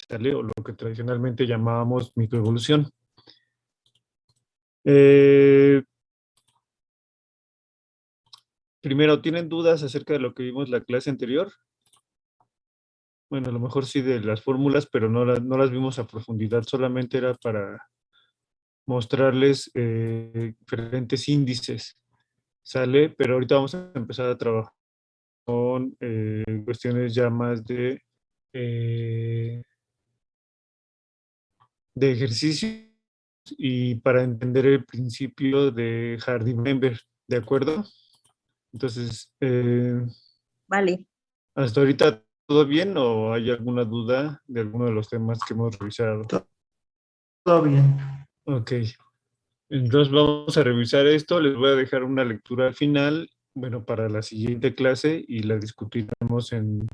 ¿sale? O lo que tradicionalmente llamábamos microevolución. Primero, ¿tienen dudas acerca de lo que vimos la clase anterior? Bueno, a lo mejor sí de las fórmulas, pero no las vimos a profundidad, solamente era para mostrarles diferentes índices, ¿sale? Pero ahorita vamos a empezar a trabajar con cuestiones ya más de ejercicio y para entender el principio de Hardy-Weinberg, ¿de acuerdo? Entonces, Vale. ¿hasta ahorita todo bien o hay alguna duda de alguno de los temas que hemos revisado? Todo bien. Ok, entonces vamos a revisar esto, les voy a dejar una lectura al final, bueno, para la siguiente clase y la discutiremos en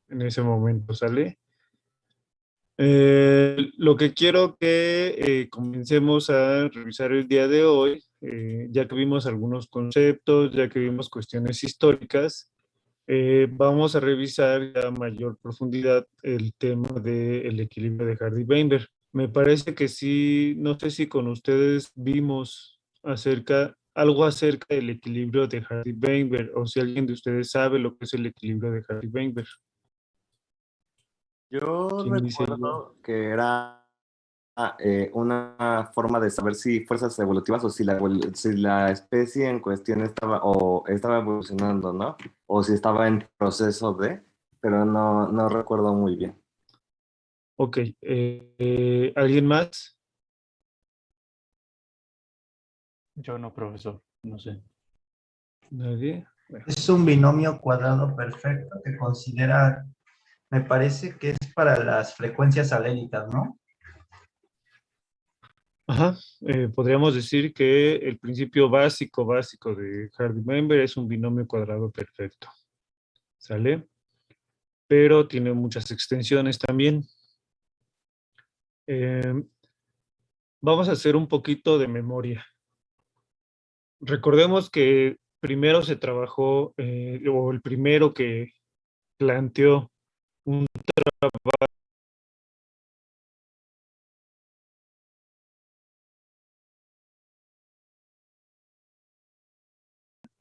ese momento, ¿sale? Lo que quiero que comencemos a revisar el día de hoy, ya que vimos algunos conceptos, ya que vimos cuestiones históricas, vamos a revisar a mayor profundidad el tema del equilibrio de Hardy-Weinberg. Me parece que sí, no sé si con ustedes vimos algo acerca del equilibrio de Hardy-Weinberg o si alguien de ustedes sabe lo que es el equilibrio de Hardy-Weinberg. Yo ¿Quién dice recuerdo que era una forma de saber si fuerzas evolutivas o si la especie en cuestión estaba evolucionando, ¿no? O si estaba en proceso de, pero no recuerdo muy bien. Ok, ¿alguien más? Yo no, profesor, no sé. ¿Nadie? Bueno. Es un binomio cuadrado perfecto que considera, me parece que es para las frecuencias alélicas, ¿no? Ajá, podríamos decir que el principio básico de Hardy-Weinberg es un binomio cuadrado perfecto, ¿sale? Pero tiene muchas extensiones también. Vamos a hacer un poquito de memoria. Recordemos que primero se trabajó, o el primero que planteó un trabajo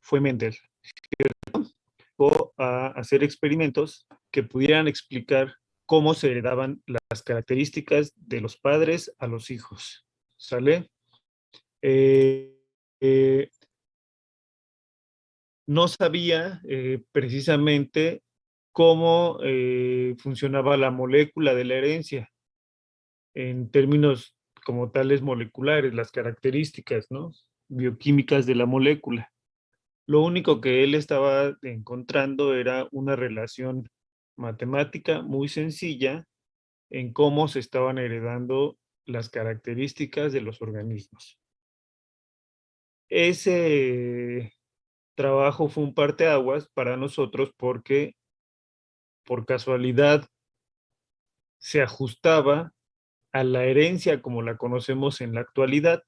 fue Mendel, ¿cierto? O a hacer experimentos que pudieran explicar cómo se heredaban las características de los padres a los hijos, ¿sale? No sabía precisamente cómo funcionaba la molécula de la herencia en términos como tales moleculares, las características, ¿no? Bioquímicas de la molécula. Lo único que él estaba encontrando era una relación matemática muy sencilla en cómo se estaban heredando las características de los organismos. Ese trabajo fue un parteaguas para nosotros porque por casualidad se ajustaba a la herencia como la conocemos en la actualidad,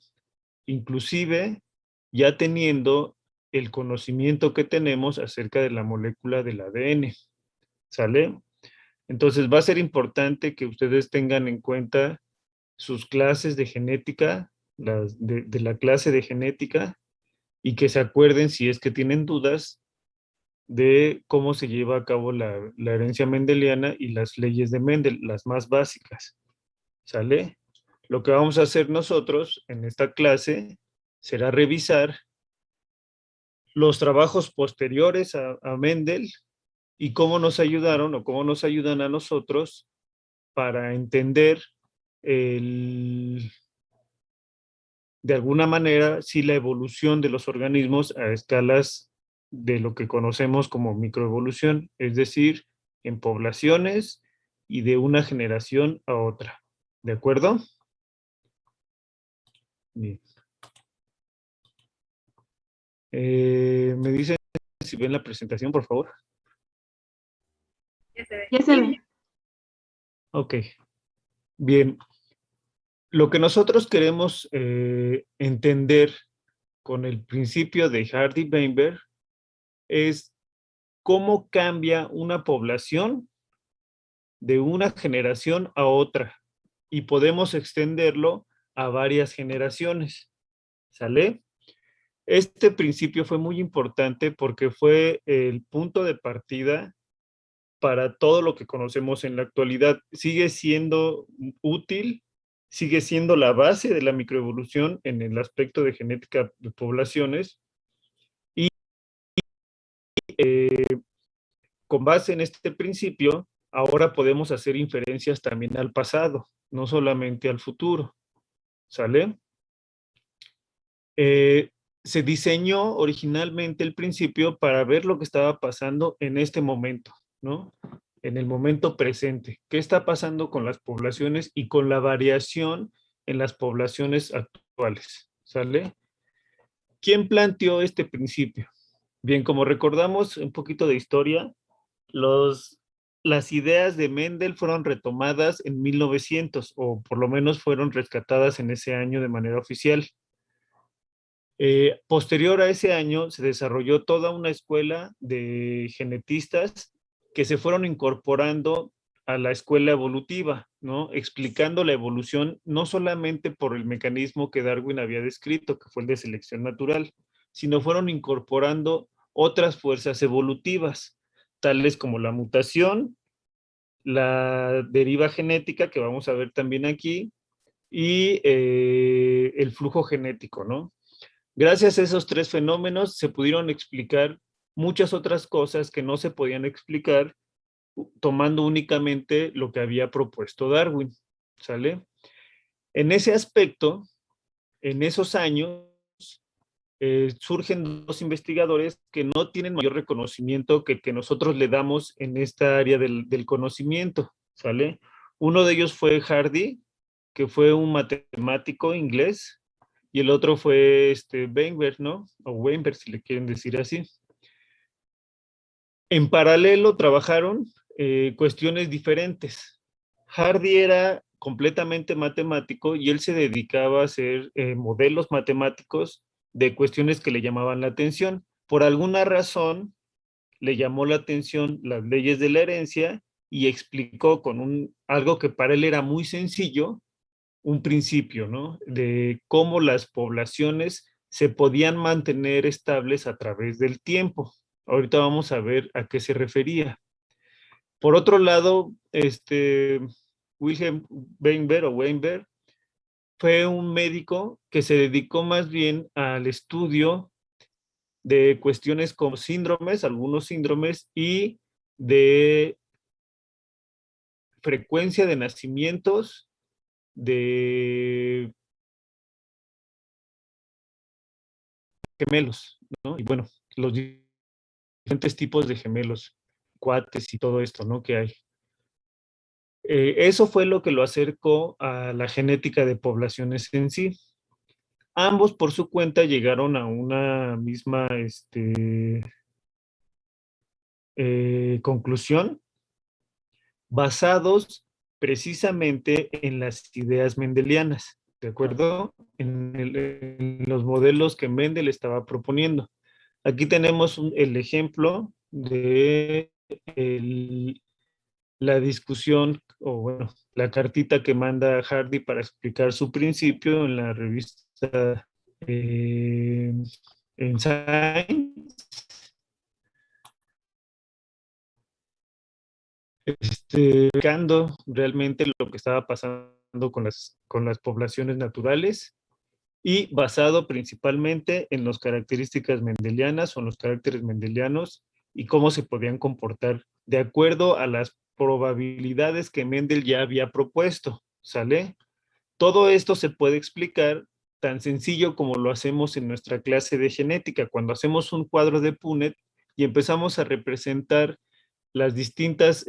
inclusive ya teniendo el conocimiento que tenemos acerca de la molécula del ADN, ¿sale? Entonces va a ser importante que ustedes tengan en cuenta sus clases de genética, de la clase de genética, y que se acuerden si es que tienen dudas de cómo se lleva a cabo la herencia mendeliana y las leyes de Mendel, las más básicas, ¿sale? Lo que vamos a hacer nosotros en esta clase será revisar los trabajos posteriores a Mendel y cómo nos ayudaron o cómo nos ayudan a nosotros para entender de alguna manera si la evolución de los organismos a escalas de lo que conocemos como microevolución, es decir, en poblaciones y de una generación a otra. ¿De acuerdo? Bien. ¿Me dicen si ven la presentación, por favor? Ya se ve. Ok. Bien. Lo que nosotros queremos entender con el principio de Hardy-Weinberg es cómo cambia una población de una generación a otra y podemos extenderlo a varias generaciones. ¿Sale? Este principio fue muy importante porque fue el punto de partida para todo lo que conocemos en la actualidad. Sigue siendo útil, sigue siendo la base de la microevolución en el aspecto de genética de poblaciones y con base en este principio, ahora podemos hacer inferencias también al pasado, no solamente al futuro. ¿Sale? Se diseñó originalmente el principio para ver lo que estaba pasando en este momento, ¿no? En el momento presente. ¿Qué está pasando con las poblaciones y con la variación en las poblaciones actuales? ¿Sale? ¿Quién planteó este principio? Bien, como recordamos un poquito de historia, las ideas de Mendel fueron retomadas en 1900, o por lo menos fueron rescatadas en ese año de manera oficial. Posterior a ese año se desarrolló toda una escuela de genetistas que se fueron incorporando a la escuela evolutiva, ¿no? Explicando la evolución no solamente por el mecanismo que Darwin había descrito, que fue el de selección natural, sino fueron incorporando otras fuerzas evolutivas, tales como la mutación, la deriva genética, que vamos a ver también aquí, y el flujo genético, ¿no? Gracias a esos tres fenómenos se pudieron explicar muchas otras cosas que no se podían explicar tomando únicamente lo que había propuesto Darwin, ¿sale? En ese aspecto, en esos años, surgen dos investigadores que no tienen mayor reconocimiento que el que nosotros le damos en esta área del conocimiento, ¿sale? Uno de ellos fue Hardy, que fue un matemático inglés, y el otro fue Weinberg, ¿no? O Weinberg, si le quieren decir así. En paralelo trabajaron cuestiones diferentes. Hardy era completamente matemático y él se dedicaba a hacer modelos matemáticos de cuestiones que le llamaban la atención. Por alguna razón, le llamó la atención las leyes de la herencia y explicó con algo que para él era muy sencillo, un principio, ¿no? De cómo las poblaciones se podían mantener estables a través del tiempo. Ahorita vamos a ver a qué se refería. Por otro lado, Wilhelm Weinberg fue un médico que se dedicó más bien al estudio de cuestiones como síndromes, algunos síndromes, y de frecuencia de nacimientos, de gemelos, ¿no? Y bueno, los diferentes tipos de gemelos, cuates y todo esto, ¿no? Que hay. Eso fue lo que lo acercó a la genética de poblaciones en sí. Ambos por su cuenta llegaron a una misma conclusión, basados precisamente en las ideas mendelianas, ¿de acuerdo? En los modelos que Mendel estaba proponiendo. Aquí tenemos el ejemplo de la discusión, o bueno, la cartita que manda Hardy para explicar su principio en la revista en Science. Explicando realmente lo que estaba pasando con las poblaciones naturales y basado principalmente en las características mendelianas o en los caracteres mendelianos y cómo se podían comportar de acuerdo a las probabilidades que Mendel ya había propuesto, ¿sale? Todo esto se puede explicar tan sencillo como lo hacemos en nuestra clase de genética, cuando hacemos un cuadro de Punnett y empezamos a representar las distintas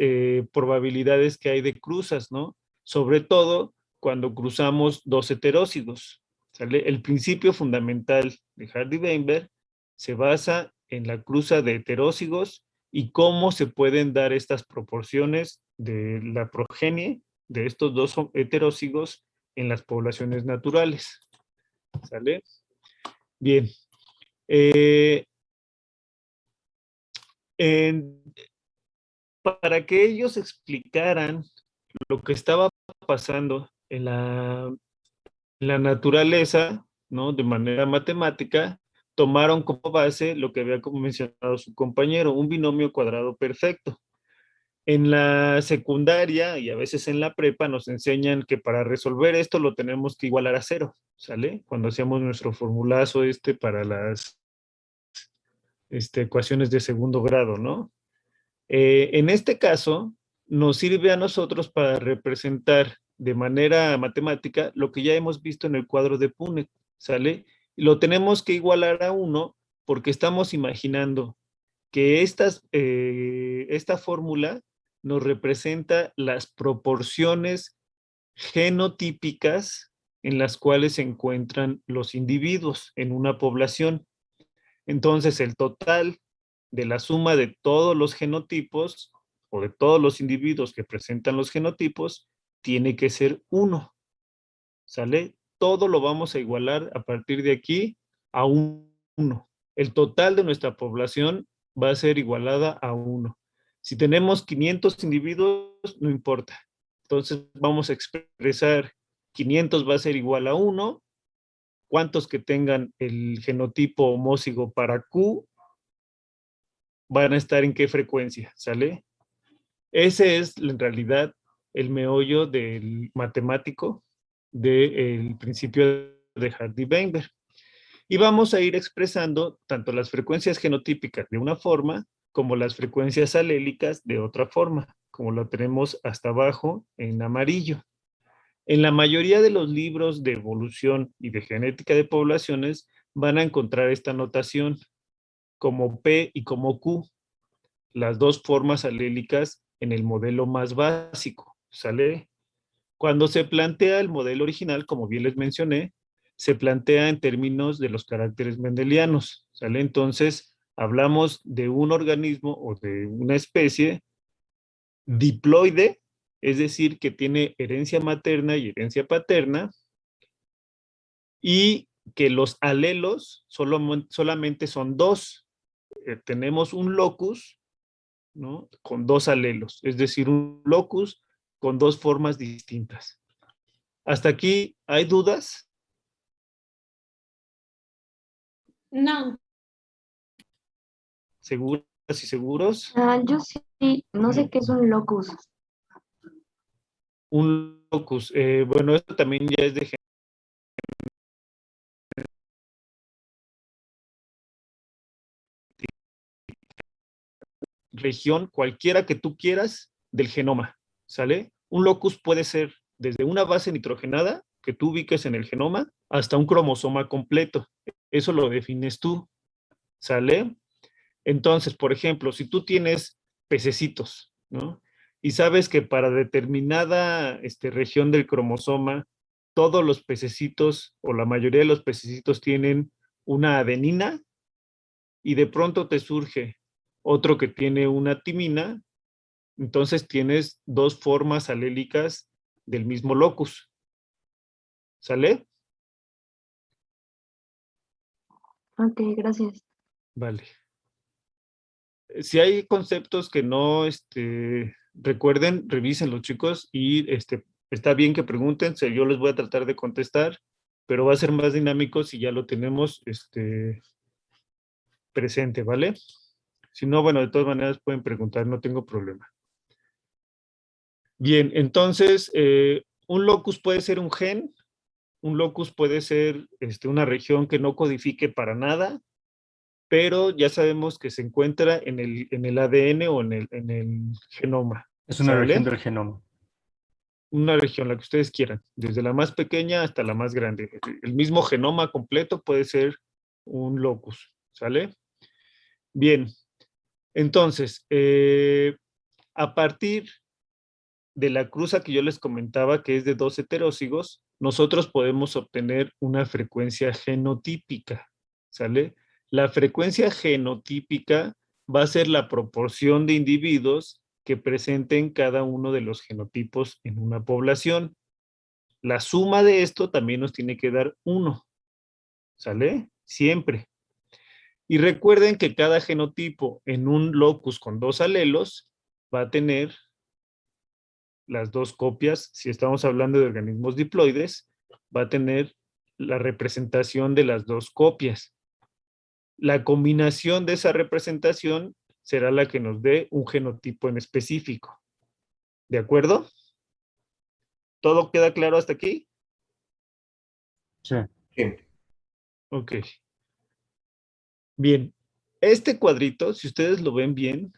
probabilidades que hay de cruzas, ¿no? Sobre todo cuando cruzamos dos heterócidos, ¿sale? El principio fundamental de Hardy-Weinberg se basa en la cruza de heterócigos y cómo se pueden dar estas proporciones de la progenie de estos dos heterócigos en las poblaciones naturales, ¿sale? Bien. En para que ellos explicaran lo que estaba pasando en la naturaleza, ¿no? De manera matemática, tomaron como base lo que había como mencionado su compañero, un binomio cuadrado perfecto. En la secundaria y a veces en la prepa nos enseñan que para resolver esto lo tenemos que igualar a cero, ¿sale? Cuando hacíamos nuestro formulazo para las ecuaciones de segundo grado, ¿no? En este caso, nos sirve a nosotros para representar de manera matemática lo que ya hemos visto en el cuadro de Punnett, ¿sale? Lo tenemos que igualar a 1 porque estamos imaginando que esta fórmula nos representa las proporciones genotípicas en las cuales se encuentran los individuos en una población. Entonces, el total de la suma de todos los genotipos o de todos los individuos que presentan los genotipos tiene que ser 1. ¿Sale? Todo lo vamos a igualar a partir de aquí a 1. El total de nuestra población va a ser igualada a 1. Si tenemos 500 individuos, no importa. Entonces vamos a expresar 500 va a ser igual a 1. ¿Cuántos que tengan el genotipo homózigo para Q van a estar en qué frecuencia? ¿Sale? Ese es en realidad el meollo del matemático del principio de Hardy-Weinberg. Y vamos a ir expresando tanto las frecuencias genotípicas de una forma como las frecuencias alélicas de otra forma, como lo tenemos hasta abajo en amarillo. En la mayoría de los libros de evolución y de genética de poblaciones van a encontrar esta notación como P y como Q, las dos formas alélicas en el modelo más básico, ¿sale? Cuando se plantea el modelo original, como bien les mencioné, se plantea en términos de los caracteres mendelianos, ¿sale? Entonces, hablamos de un organismo o de una especie diploide, es decir, que tiene herencia materna y herencia paterna, y que los alelos solamente son 2. Tenemos un locus, ¿no? Con 2 alelos, es decir, un locus con 2 formas distintas. ¿Hasta aquí hay dudas? No. ¿Seguras y seguros? Yo sí, no sé qué es un locus. Un locus. Bueno, esto también ya es de región, cualquiera que tú quieras, del genoma, ¿sale? Un locus puede ser desde una base nitrogenada que tú ubiques en el genoma hasta un cromosoma completo. Eso lo defines tú, ¿sale? Entonces, por ejemplo, si tú tienes pececitos, ¿no? Y sabes que para determinada región del cromosoma, todos los pececitos o la mayoría de los pececitos tienen una adenina y de pronto te surge otro que tiene una timina, entonces tienes 2 formas alélicas del mismo locus. ¿Sale? Ok, gracias. Vale. Si hay conceptos que no recuerden, revisen los chicos y está bien que pregunten, yo les voy a tratar de contestar, pero va a ser más dinámico si ya lo tenemos presente, ¿vale? Si no, bueno, de todas maneras pueden preguntar, no tengo problema. Bien, entonces, un locus puede ser un gen, un locus puede ser una región que no codifique para nada, pero ya sabemos que se encuentra en el ADN o en el genoma. Es una ¿sale? región del genoma. Una región, la que ustedes quieran, desde la más pequeña hasta la más grande. El mismo genoma completo puede ser un locus, ¿sale? Bien, entonces, a partir de la cruza que yo les comentaba, que es de 2 heterócigos, nosotros podemos obtener una frecuencia genotípica, ¿sale? La frecuencia genotípica va a ser la proporción de individuos que presenten cada uno de los genotipos en una población. La suma de esto también nos tiene que dar 1, ¿sale? Siempre. Y recuerden que cada genotipo en un locus con 2 alelos va a tener las dos copias. Si estamos hablando de organismos diploides, va a tener la representación de las dos copias. La combinación de esa representación será la que nos dé un genotipo en específico. ¿De acuerdo? ¿Todo queda claro hasta aquí? Sí. Sí. Ok. Bien. Este cuadrito, si ustedes lo ven bien,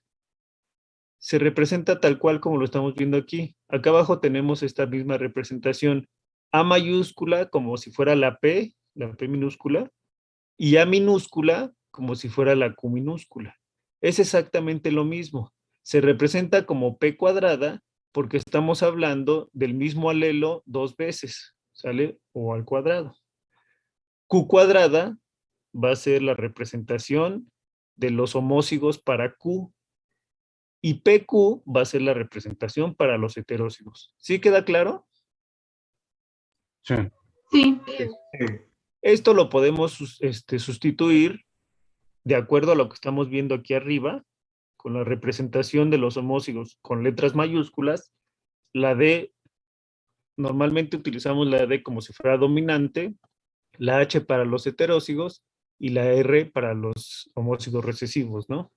se representa tal cual como lo estamos viendo aquí. Acá abajo tenemos esta misma representación. A mayúscula como si fuera la P minúscula, y A minúscula como si fuera la Q minúscula. Es exactamente lo mismo. Se representa como P cuadrada porque estamos hablando del mismo alelo dos veces, ¿sale? O al cuadrado. Q cuadrada va a ser la representación de los homózigos para Q, y PQ va a ser la representación para los heterózigos. ¿Sí queda claro? Sí. Sí. Esto lo podemos sustituir de acuerdo a lo que estamos viendo aquí arriba, con la representación de los homózigos con letras mayúsculas. La D, normalmente utilizamos la D como si fuera dominante, la H para los heterózigos y la R para los homózigos recesivos, ¿no?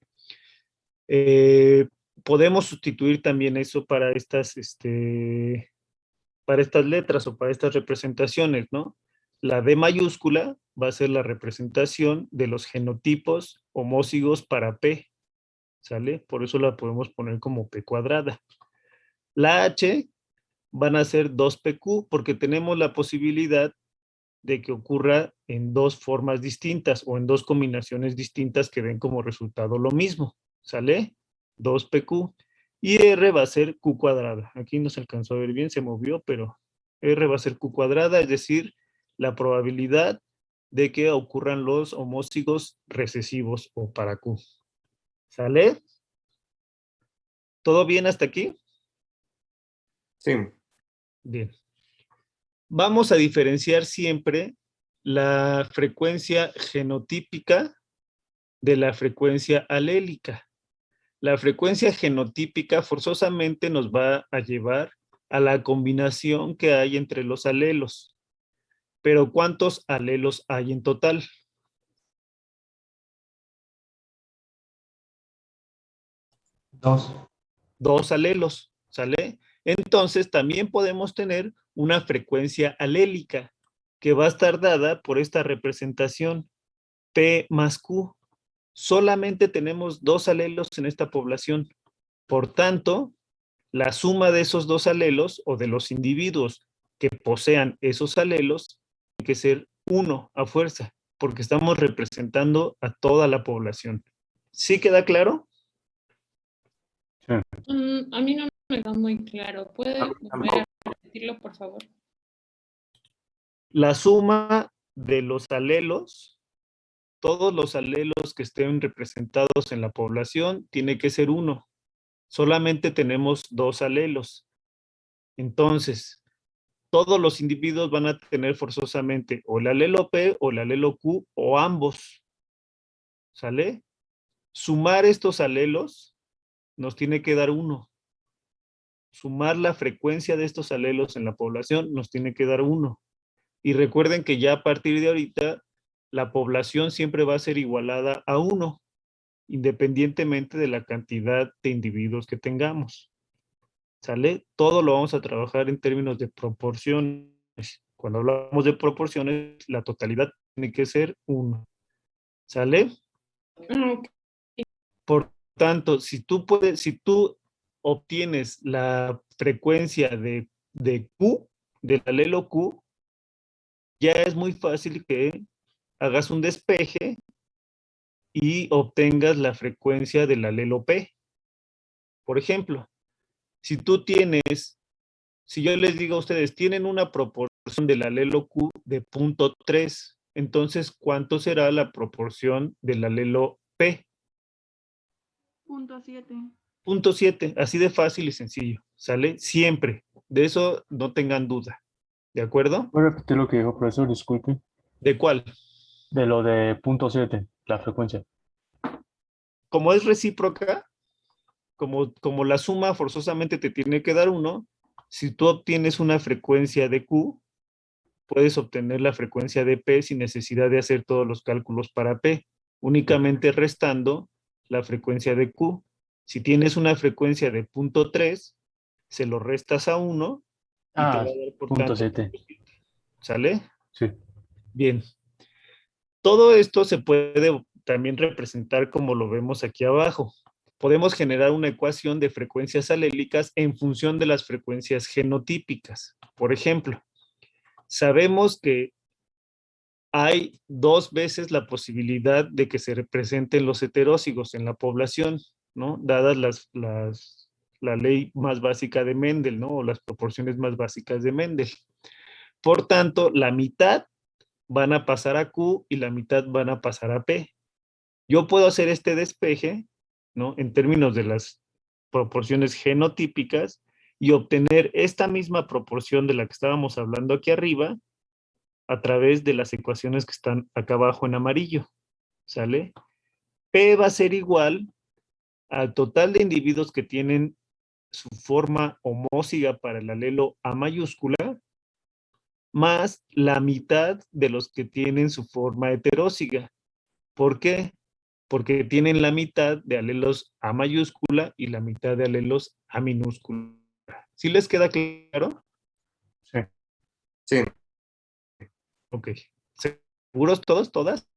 Podemos sustituir también eso para estas letras o para estas representaciones, ¿no? La D mayúscula va a ser la representación de los genotipos homózigos para P, ¿sale? Por eso la podemos poner como P cuadrada. La H van a ser 2PQ porque tenemos la posibilidad de que ocurra en dos formas distintas o en dos combinaciones distintas que den como resultado lo mismo, ¿sale? 2PQ. Y R va a ser Q cuadrada. Aquí no se alcanzó a ver bien, se movió, pero R va a ser Q cuadrada, es decir, la probabilidad de que ocurran los homózigos recesivos o para Q. ¿Sale? ¿Todo bien hasta aquí? Sí. Bien. Vamos a diferenciar siempre la frecuencia genotípica de la frecuencia alélica. La frecuencia genotípica forzosamente nos va a llevar a la combinación que hay entre los alelos. Pero ¿cuántos alelos hay en total? Dos. Dos alelos, ¿sale? Entonces también podemos tener una frecuencia alélica que va a estar dada por esta representación P más Q. Solamente tenemos dos alelos en esta población. Por tanto, la suma de esos dos alelos o de los individuos que posean esos alelos tiene que ser 1 a fuerza, porque estamos representando a toda la población. ¿Sí queda claro? Sí. A mí no me quedó muy claro. ¿Puede volver a repetirlo, por favor? La suma de los alelos, todos los alelos que estén representados en la población, tiene que ser 1. Solamente tenemos dos alelos. Entonces, todos los individuos van a tener forzosamente o el alelo P o el alelo Q o ambos. ¿Sale? Sumar estos alelos nos tiene que dar 1. Sumar la frecuencia de estos alelos en la población nos tiene que dar 1. Y recuerden que ya a partir de ahorita la población siempre va a ser igualada a 1, independientemente de la cantidad de individuos que tengamos. ¿Sale? Todo lo vamos a trabajar en términos de proporciones. Cuando hablamos de proporciones, la totalidad tiene que ser 1. ¿Sale? Ok. Por tanto, si tú obtienes la frecuencia de Q, del alelo Q, ya es muy fácil que hagas un despeje y obtengas la frecuencia del alelo P. Por ejemplo, si yo les digo a ustedes, tienen una proporción del alelo Q de 0.3, entonces, ¿cuánto será la proporción del alelo P? 0.7. 0.7, así de fácil y sencillo, ¿sale? Siempre, de eso no tengan duda, ¿de acuerdo? ¿Puede repetir lo que dijo, profesor? Disculpe. ¿De cuál? De lo de 0.7, la frecuencia. Como es recíproca, como la suma forzosamente te tiene que dar 1, si tú obtienes una frecuencia de Q, puedes obtener la frecuencia de P sin necesidad de hacer todos los cálculos para P, únicamente restando la frecuencia de Q. Si tienes una frecuencia de 0.3, se lo restas a 1 y te va a dar por punto tanto. 7. ¿Sale? Sí. Bien. Todo esto se puede también representar como lo vemos aquí abajo. Podemos generar una ecuación de frecuencias alélicas en función de las frecuencias genotípicas. Por ejemplo, sabemos que hay 2 veces la posibilidad de que se representen los heterózigos en la población, ¿no? Dadas la ley más básica de Mendel, ¿no? O las proporciones más básicas de Mendel. Por tanto, la mitad van a pasar a Q y la mitad van a pasar a P. Yo puedo hacer este despeje, ¿no? En términos de las proporciones genotípicas y obtener esta misma proporción de la que estábamos hablando aquí arriba a través de las ecuaciones que están acá abajo en amarillo, ¿sale? P va a ser igual al total de individuos que tienen su forma homóziga para el alelo A mayúscula, más la mitad de los que tienen su forma heteróziga. ¿Por qué? Porque tienen la mitad de alelos A mayúscula y la mitad de alelos A minúscula. ¿Sí les queda claro? Sí. Sí. Ok. ¿Seguros todos, todas?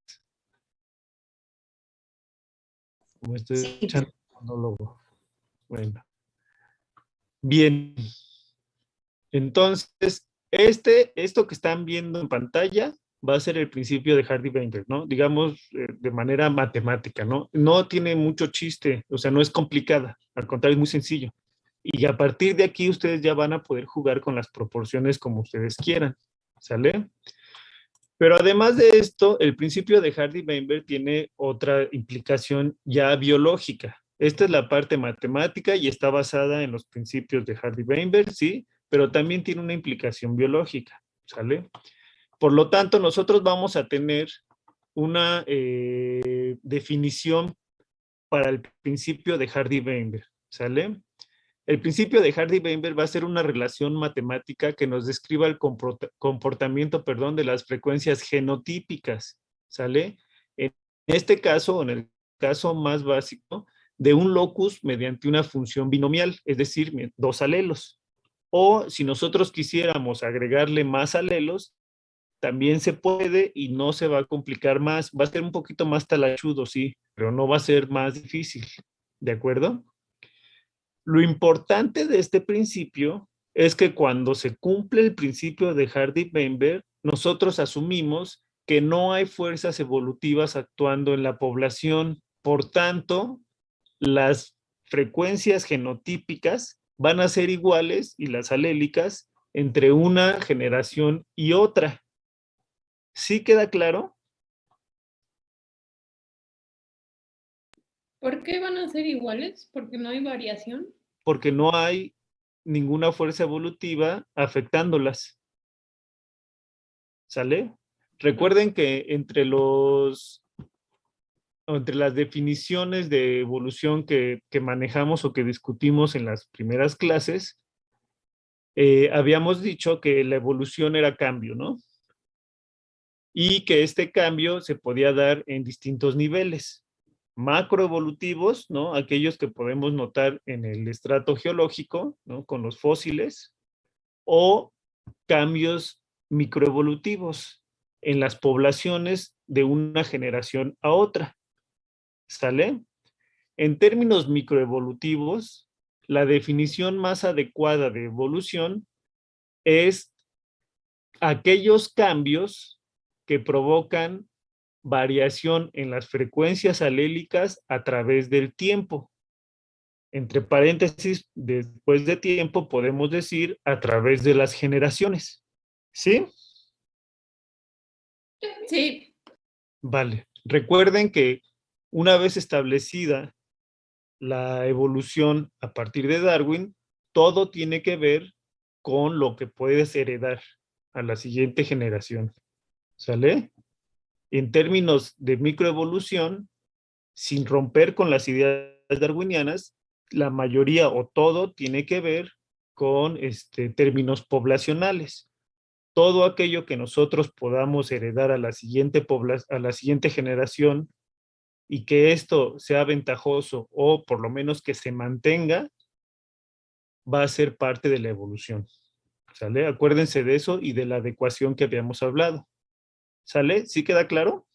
Como estoy Sí. echando un monólogo. Bueno. Bien. Entonces, esto que están viendo en pantalla va a ser el principio de Hardy-Weinberg, ¿no? Digamos, de manera matemática, ¿no? No tiene mucho chiste, o sea, no es complicada, al contrario, es muy sencillo. Y a partir de aquí ustedes ya van a poder jugar con las proporciones como ustedes quieran, ¿sale? Pero además de esto, el principio de Hardy-Weinberg tiene otra implicación ya biológica. Esta es la parte matemática y está basada en los principios de Hardy-Weinberg, ¿sí? Pero también tiene una implicación biológica, ¿sale? Por lo tanto, nosotros vamos a tener una definición para el principio de Hardy-Weinberg, ¿sale? El principio de Hardy-Weinberg va a ser una relación matemática que nos describa el comportamiento, de las frecuencias genotípicas, ¿sale? En este caso, en el caso más básico, de un locus mediante una función binomial, es decir, 2 alelos. O si nosotros quisiéramos agregarle más alelos, también se puede y no se va a complicar más. Va a ser un poquito más talachudo, sí, pero no va a ser más difícil, ¿de acuerdo? Lo importante de este principio es que cuando se cumple el principio de Hardy-Weinberg, nosotros asumimos que no hay fuerzas evolutivas actuando en la población. Por tanto, las frecuencias genotípicas van a ser iguales y las alélicas entre una generación y otra. ¿Sí queda claro? ¿Por qué van a ser iguales? ¿Porque no hay variación? Porque no hay ninguna fuerza evolutiva afectándolas. ¿Sale? Recuerden que entre las definiciones de evolución que manejamos o que discutimos en las primeras clases, habíamos dicho que la evolución era cambio, ¿no? Y que este cambio se podía dar en distintos niveles. Macroevolutivos, ¿no? Aquellos que podemos notar en el estrato geológico, ¿no? Con los fósiles, o cambios microevolutivos en las poblaciones de una generación a otra. ¿Sale? En términos microevolutivos, la definición más adecuada de evolución es aquellos cambios que provocan variación en las frecuencias alélicas a través del tiempo. Entre paréntesis, después de tiempo podemos decir a través de las generaciones. ¿Sí? Sí. Vale. Recuerden que una vez establecida la evolución a partir de Darwin, todo tiene que ver con lo que puedes heredar a la siguiente generación. ¿Sale? En términos de microevolución, sin romper con las ideas darwinianas, la mayoría o todo tiene que ver con términos poblacionales. Todo aquello que nosotros podamos heredar a la siguiente generación y que esto sea ventajoso o por lo menos que se mantenga, va a ser parte de la evolución. ¿Sale? Acuérdense de eso y de la adecuación que habíamos hablado. ¿Sale? ¿Sí queda claro?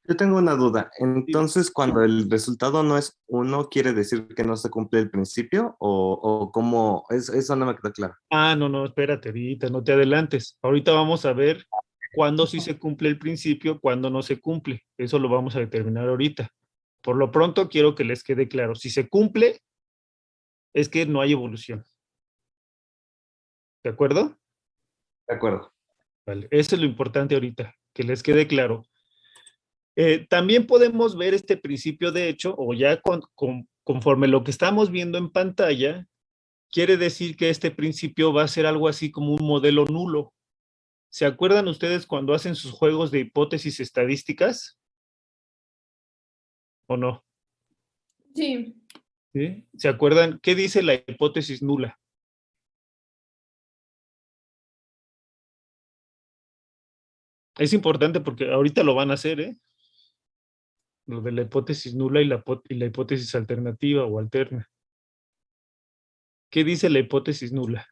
Yo tengo una duda. Entonces, cuando el resultado no es 1, ¿quiere decir que no se cumple el principio? ¿O cómo? Eso no me queda claro. Ah, no, espérate, ahorita, no te adelantes. Ahorita vamos a ver cuándo sí se cumple el principio, cuándo no se cumple. Eso lo vamos a determinar ahorita. Por lo pronto, quiero que les quede claro. Si se cumple, es que no hay evolución. ¿De acuerdo? De acuerdo. Vale, eso es lo importante ahorita, que les quede claro. También podemos ver este principio de hecho, o ya conforme lo que estamos viendo en pantalla, quiere decir que este principio va a ser algo así como un modelo nulo. ¿Se acuerdan ustedes cuando hacen sus juegos de hipótesis estadísticas? ¿O no? Sí. ¿Sí? ¿Se acuerdan qué dice la hipótesis nula? Es importante porque ahorita lo van a hacer, ¿eh? Lo de la hipótesis nula y la hipótesis alternativa o alterna. ¿Qué dice la hipótesis nula?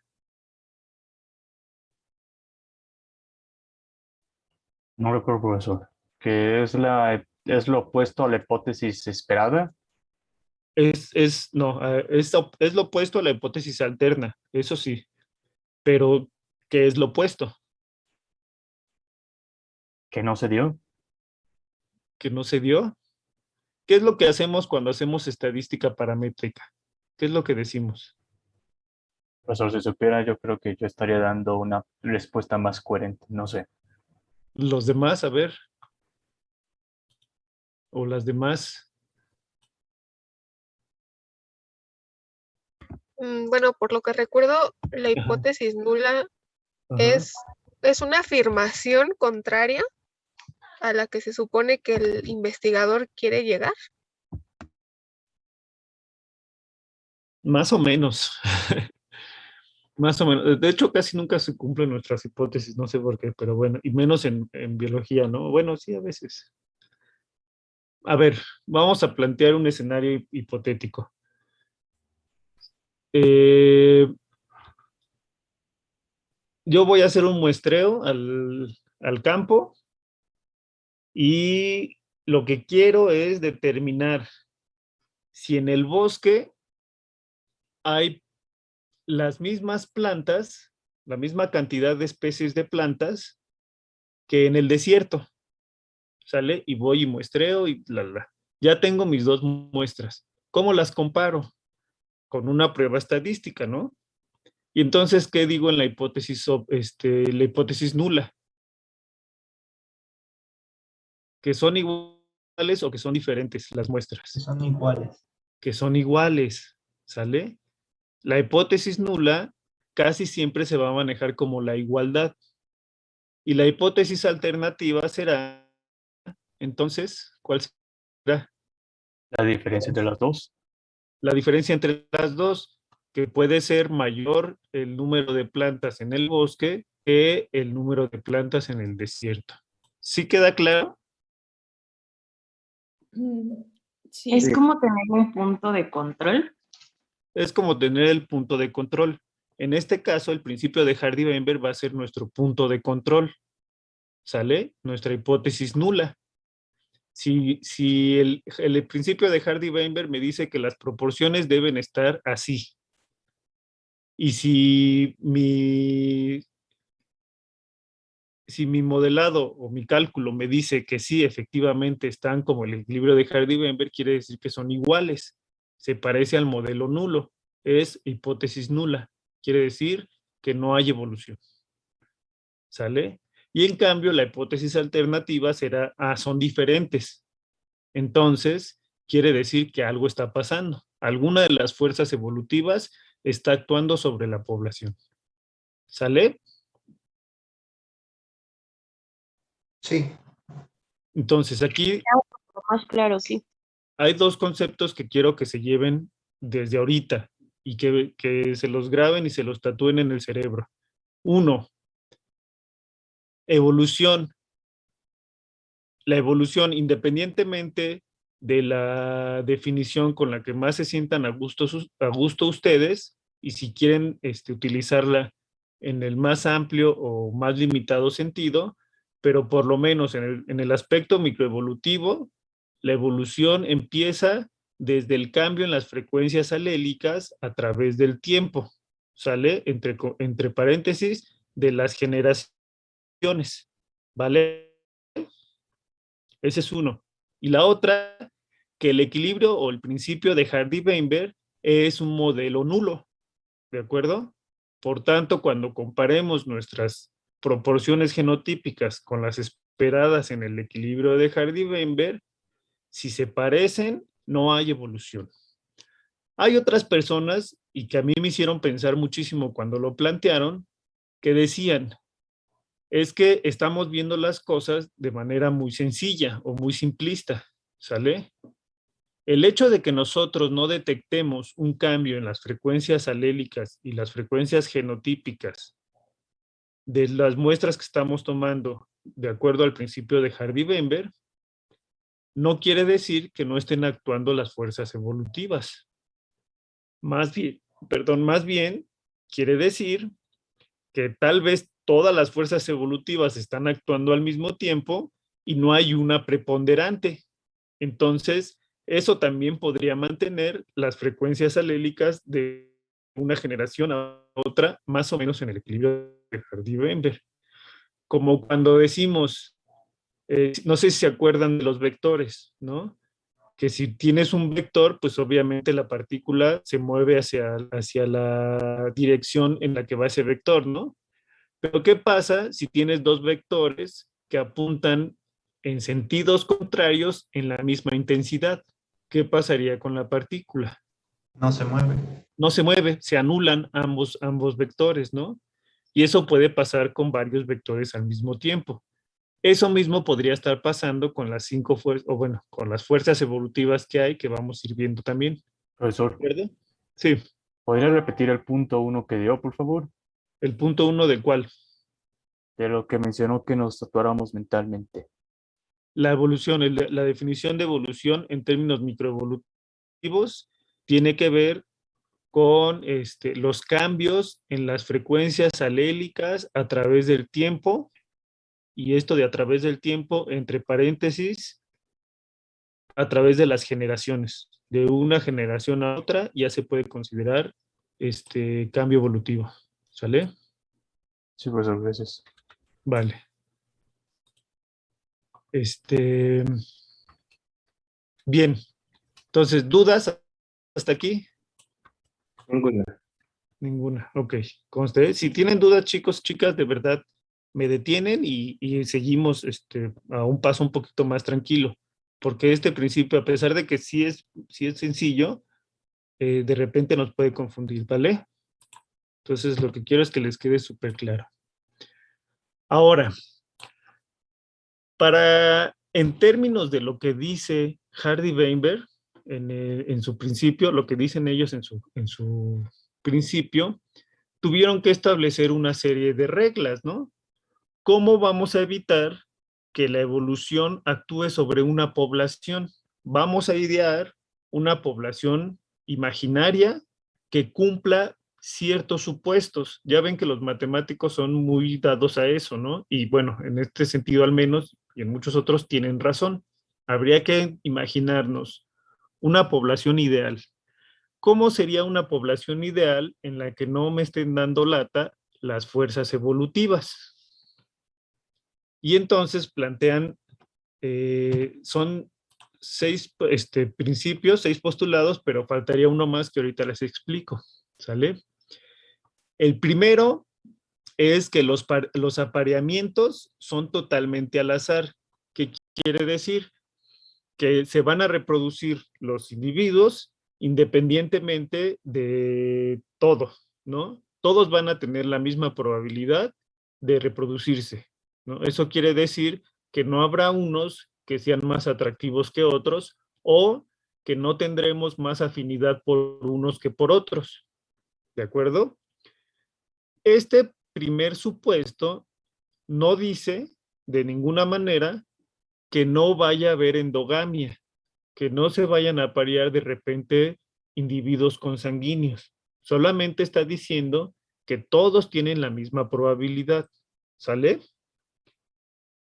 No recuerdo, profesor. Que es lo opuesto a la hipótesis esperada. No, es lo opuesto a la hipótesis alterna, eso sí, pero ¿qué es lo opuesto? Que no se dio. ¿Que no se dio? ¿Qué es lo que hacemos cuando hacemos estadística paramétrica? ¿Qué es lo que decimos? Profesor, si supiera, yo creo que yo estaría dando una respuesta más coherente. No sé. Los demás, a ver, o las demás. Bueno, por lo que recuerdo, la Ajá, hipótesis nula ajá. es una afirmación contraria a la que se supone que el investigador quiere llegar. Más o menos. Más o menos. De hecho, casi nunca se cumplen nuestras hipótesis, no sé por qué, pero bueno, y menos en biología, ¿no? Bueno, sí, a veces. A ver, vamos a plantear un escenario hipotético. Yo voy a hacer un muestreo al campo y lo que quiero es determinar si en el bosque hay las mismas plantas, la misma cantidad de especies de plantas que en el desierto. ¿Sale? Y voy y muestreo y ya tengo mis dos muestras. ¿Cómo las comparo? Con una prueba estadística, ¿no? Y entonces, ¿qué digo en la hipótesis nula? ¿Que son iguales o que son diferentes las muestras? Son iguales. Que son iguales, ¿sale? La hipótesis nula casi siempre se va a manejar como la igualdad. Y la hipótesis alternativa será, entonces, ¿cuál será? La diferencia de las dos. La diferencia entre las dos, que puede ser mayor el número de plantas en el bosque que el número de plantas en el desierto. ¿Sí queda claro? Sí. Es como tener un punto de control. Es como tener el punto de control. En este caso, el principio de Hardy-Weinberg va a ser nuestro punto de control. ¿Sale? Nuestra hipótesis nula. Si el principio de Hardy-Weinberg me dice que las proporciones deben estar así, y si mi modelado o mi cálculo me dice que sí, efectivamente están como el equilibrio de Hardy-Weinberg, quiere decir que son iguales. Se parece al modelo nulo. Es hipótesis nula. Quiere decir que no hay evolución. ¿Sale? Y en cambio, la hipótesis alternativa será, son diferentes. Entonces, quiere decir que algo está pasando. Alguna de las fuerzas evolutivas está actuando sobre la población. ¿Sale? Sí. Entonces, aquí Más claro, sí. hay dos conceptos que quiero que se lleven desde ahorita y que se los graben y se los tatúen en el cerebro. 1. Evolución. La evolución, independientemente de la definición con la que más se sientan a gusto ustedes, y si quieren utilizarla en el más amplio o más limitado sentido, pero por lo menos en el aspecto microevolutivo, la evolución empieza desde el cambio en las frecuencias alélicas a través del tiempo, ¿sale? Entre paréntesis, de las generaciones, ¿vale? Ese es uno. Y la otra, que el equilibrio o el principio de Hardy-Weinberg es un modelo nulo, ¿de acuerdo? Por tanto, cuando comparemos nuestras proporciones genotípicas con las esperadas en el equilibrio de Hardy-Weinberg, si se parecen, no hay evolución. Hay otras personas, y que a mí me hicieron pensar muchísimo cuando lo plantearon, que decían, es que estamos viendo las cosas de manera muy sencilla o muy simplista, ¿sale? El hecho de que nosotros no detectemos un cambio en las frecuencias alélicas y las frecuencias genotípicas de las muestras que estamos tomando de acuerdo al principio de Hardy-Weinberg, no quiere decir que no estén actuando las fuerzas evolutivas. Más bien quiere decir que tal vez todas las fuerzas evolutivas están actuando al mismo tiempo y no hay una preponderante. Entonces, eso también podría mantener las frecuencias alélicas de una generación a otra, más o menos en el equilibrio de Hardy-Weinberg. Como cuando decimos, no sé si se acuerdan de los vectores, ¿no? Que si tienes un vector, pues obviamente la partícula se mueve hacia la dirección en la que va ese vector, ¿no? Pero ¿qué pasa si tienes dos vectores que apuntan en sentidos contrarios en la misma intensidad? ¿Qué pasaría con la partícula? No se mueve. No se mueve, se anulan ambos vectores, ¿no? Y eso puede pasar con varios vectores al mismo tiempo. Eso mismo podría estar pasando con las 5 fuerzas, o bueno, con las fuerzas evolutivas que hay, que vamos a ir viendo también. Profesor, ¿De acuerdo? Sí. ¿podría repetir el punto 1 que dio, por favor? ¿El punto 1 del cual? De lo que mencionó que nos tatuáramos mentalmente. La evolución, la definición de evolución en términos microevolutivos tiene que ver con los cambios en las frecuencias alélicas a través del tiempo, y esto de a través del tiempo, entre paréntesis, a través de las generaciones. De una generación a otra ya se puede considerar cambio evolutivo. ¿Sale? Sí, profesor, gracias. Vale. Bien. Entonces, ¿dudas hasta aquí? Ninguna. Ninguna. Ok. Conste. Si tienen dudas, chicos, chicas, de verdad, me detienen y seguimos a un paso un poquito más tranquilo. Porque este principio, a pesar de que sí es sencillo, de repente nos puede confundir, ¿vale? Entonces, lo que quiero es que les quede súper claro. Ahora, en términos de lo que dice Hardy-Weinberg en su principio, lo que dicen ellos en su principio, tuvieron que establecer una serie de reglas, ¿no? ¿Cómo vamos a evitar que la evolución actúe sobre una población? Vamos a idear una población imaginaria que cumpla ciertos supuestos. Ya ven que los matemáticos son muy dados a eso, ¿no? Y bueno, en este sentido al menos, y en muchos otros tienen razón. Habría que imaginarnos una población ideal. ¿Cómo sería una población ideal en la que no me estén dando lata las fuerzas evolutivas? Y entonces plantean, son 6 principios, 6 postulados, pero faltaría uno más que ahorita les explico, ¿sale? El primero es que los apareamientos son totalmente al azar. ¿Qué quiere decir? Que se van a reproducir los individuos independientemente de todo, ¿no? Todos van a tener la misma probabilidad de reproducirse, ¿no? Eso quiere decir que no habrá unos que sean más atractivos que otros o que no tendremos más afinidad por unos que por otros. ¿De acuerdo? Este primer supuesto no dice de ninguna manera que no vaya a haber endogamia, que no se vayan a aparear de repente individuos consanguíneos. Solamente está diciendo que todos tienen la misma probabilidad. ¿Sale?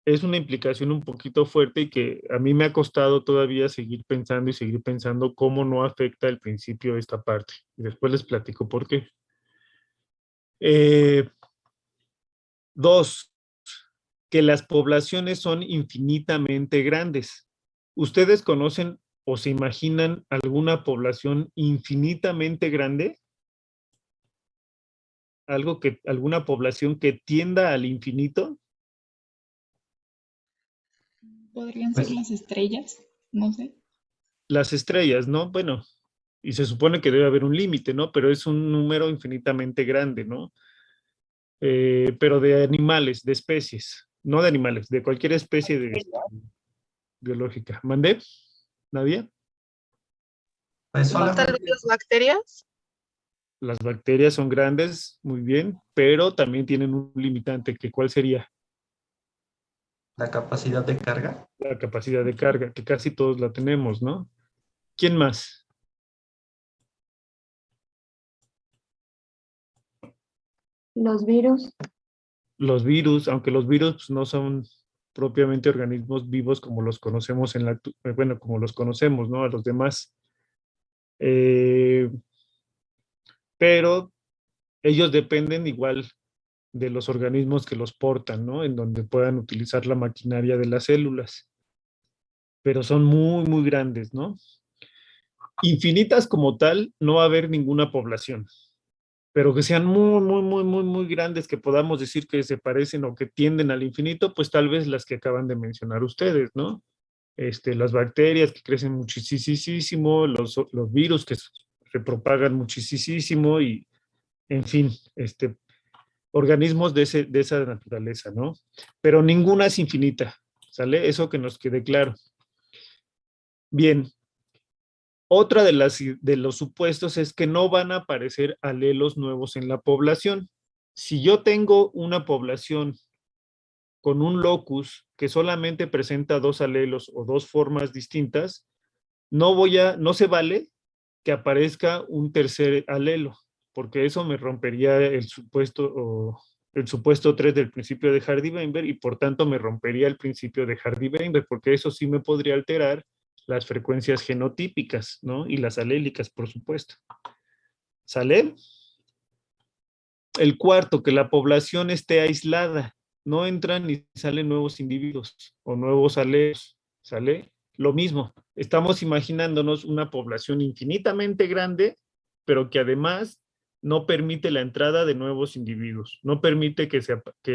Es una implicación un poquito fuerte y que a mí me ha costado todavía seguir pensando cómo no afecta el principio esta parte. Y después les platico por qué. 2, que las poblaciones son infinitamente grandes. ¿Ustedes conocen o se imaginan alguna población infinitamente grande? ¿Alguna población que tienda al infinito? ¿Podrían Pues- ser las estrellas? No sé. Las estrellas, ¿no? Bueno, y se supone que debe haber un límite, ¿no? Pero es un número infinitamente grande, ¿no? Pero de animales, de especies, no de animales, de cualquier especie biológica. ¿Mandé? ¿Nadia? Pues ¿O tal vez solamente las bacterias? Las bacterias son grandes, muy bien, pero también tienen un limitante, que ¿cuál sería? la capacidad de carga. La capacidad de carga, que casi todos la tenemos, ¿no? ¿Quién más? Los virus. Los virus, aunque los virus pues, no son propiamente organismos vivos como los conocemos bueno, como los conocemos, ¿no? A los demás. Pero ellos dependen igual de los organismos que los portan, ¿no? En donde puedan utilizar la maquinaria de las células. Pero son muy, muy grandes, ¿no? Infinitas como tal, no va a haber ninguna población. Pero que sean muy, muy, muy, muy, muy grandes, que podamos decir que se parecen o que tienden al infinito, pues tal vez las que acaban de mencionar ustedes, ¿no? Las bacterias que crecen muchísimo, los virus que se propagan muchísimo y, en fin, organismos de esa naturaleza, ¿no? Pero ninguna es infinita, ¿sale? Eso que nos quede claro. Bien. Otra de los supuestos es que no van a aparecer alelos nuevos en la población. Si yo tengo una población con un locus que solamente presenta 2 alelos o 2 formas distintas, no se vale que aparezca un tercer alelo, porque eso me rompería el supuesto 3 del principio de Hardy-Weinberg y por tanto me rompería el principio de Hardy-Weinberg, porque eso sí me podría alterar las frecuencias genotípicas, ¿no? Y las alélicas, por supuesto. ¿Sale? El cuarto, que la población esté aislada. No entran ni salen nuevos individuos o nuevos alelos. ¿Sale? Lo mismo. Estamos imaginándonos una población infinitamente grande, pero que además no permite la entrada de nuevos individuos. No permite que